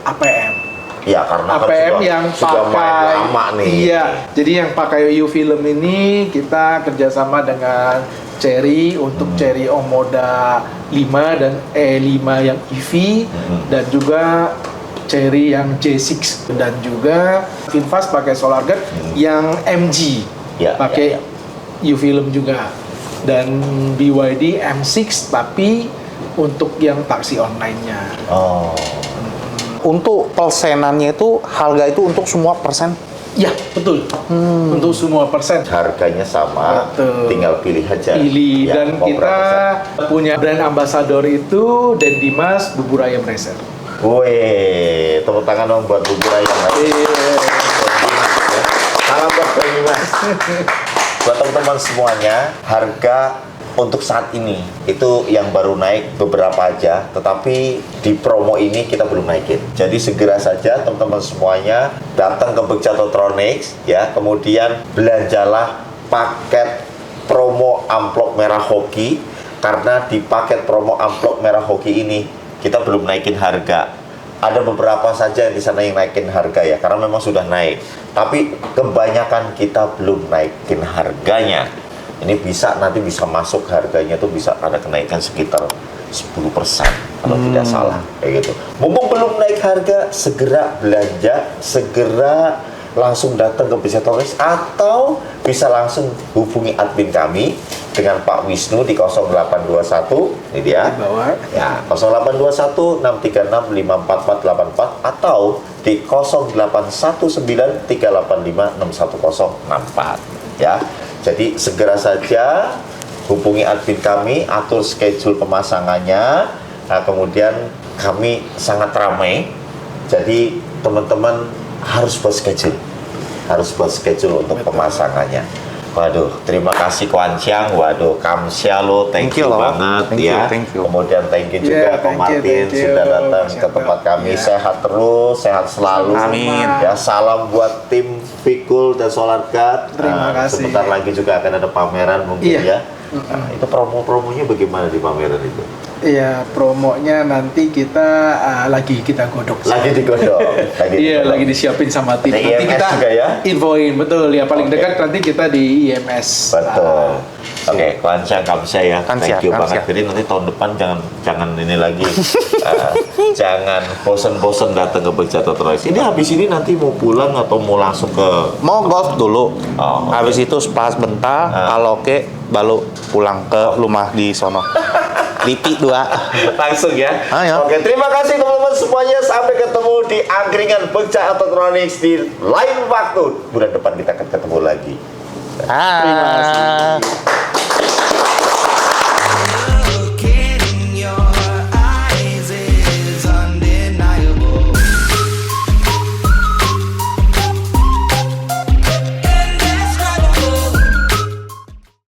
APM. ya karena kan APM sudah- yang sudah main pakai lama nih. Iya, jadi yang pakai U Film ini kita kerjasama dengan Cherry untuk Cherry Omoda 5 dan E5 yang EV dan juga Cherry yang J6 dan juga Finfast pakai Solar Guard yang MG Ya, pakai U Film juga dan BYD M6 tapi untuk yang taksi online-nya. Oh. Untuk persenannya itu, harga itu untuk semua persen. Ya, betul. Untuk semua persen. Harganya sama, Betul. tinggal pilih aja. Pilih Ya, dan mau kita berapa punya brand ambassador itu Dan Dimas Bubur Ayam Racer. persen? Wih, tepuk tangan dong buat bubur ayam. Salam buat Bang Dimas. Buat teman-teman semuanya, harga untuk saat ini itu yang baru naik beberapa aja, tetapi di promo ini kita belum naikin. Jadi segera saja teman-teman semuanya datang ke Begjatotronics ya, kemudian belanjalah paket promo amplop merah hoki, karena di paket promo amplop merah hoki ini kita belum naikin harga. Ada beberapa saja yang di sana yang naikin harga ya, karena memang sudah naik. Tapi kebanyakan kita belum naikin harganya. Ini nanti bisa masuk harganya tuh bisa ada kenaikan sekitar 10% kalau tidak salah kayak gitu. Mumpung belum naik harga, segera belanja, segera langsung datang ke Begjatotronics atau bisa langsung hubungi admin kami dengan Pak Wisnu di 0821 ini dia. Di bawah. Ya, 0821 636 54484 atau di 0819 385 61064 ya. Jadi segera saja hubungi admin kami, atur schedule pemasangannya. Nah, kemudian kami sangat ramai. Jadi teman-teman harus buat schedule untuk pemasangannya. Waduh, terima kasih Kwan Siang. Waduh, Kamsia lo, thank you loh. banget ya. Thank you. Kemudian thank you Yeah, juga Pak thank you, Martin thank you. sudah datang ke Siap, tempat kami. yeah. Sehat terus, sehat selalu. Amin. Ya, salam buat tim Pikul dan Solar Guard. Terima kasih. Sebentar lagi juga akan ada pameran mungkin Iya. ya. Nah, itu promonya bagaimana di pameran itu? Iya, promonya nanti kita lagi kita godok. Lagi digodok. Iya, lagi disiapin sama tim. Di Nanti IMS kita juga ya? infoin, betul. Ya paling Oke. dekat nanti kita di IMS. Betul. Oke, Kamsia, Kamsia ya. Kamsia, Thank you Kamsia. banget. Jadi nanti tahun depan jangan ini lagi. Jangan bosen-bosen datang ke Begjatotronics. Ini habis ini nanti mau pulang atau mau langsung ke Mau golf dulu. Oh, oke. Habis itu spa sebentar, karaoke, baru pulang ke rumah di sono. Lipi 2. langsung ya. Ayo. Oke, terima kasih teman-teman semuanya. Sampai ketemu di angkringan Begjatotronics di lain waktu. Bulan depan kita akan ketemu lagi. Ah.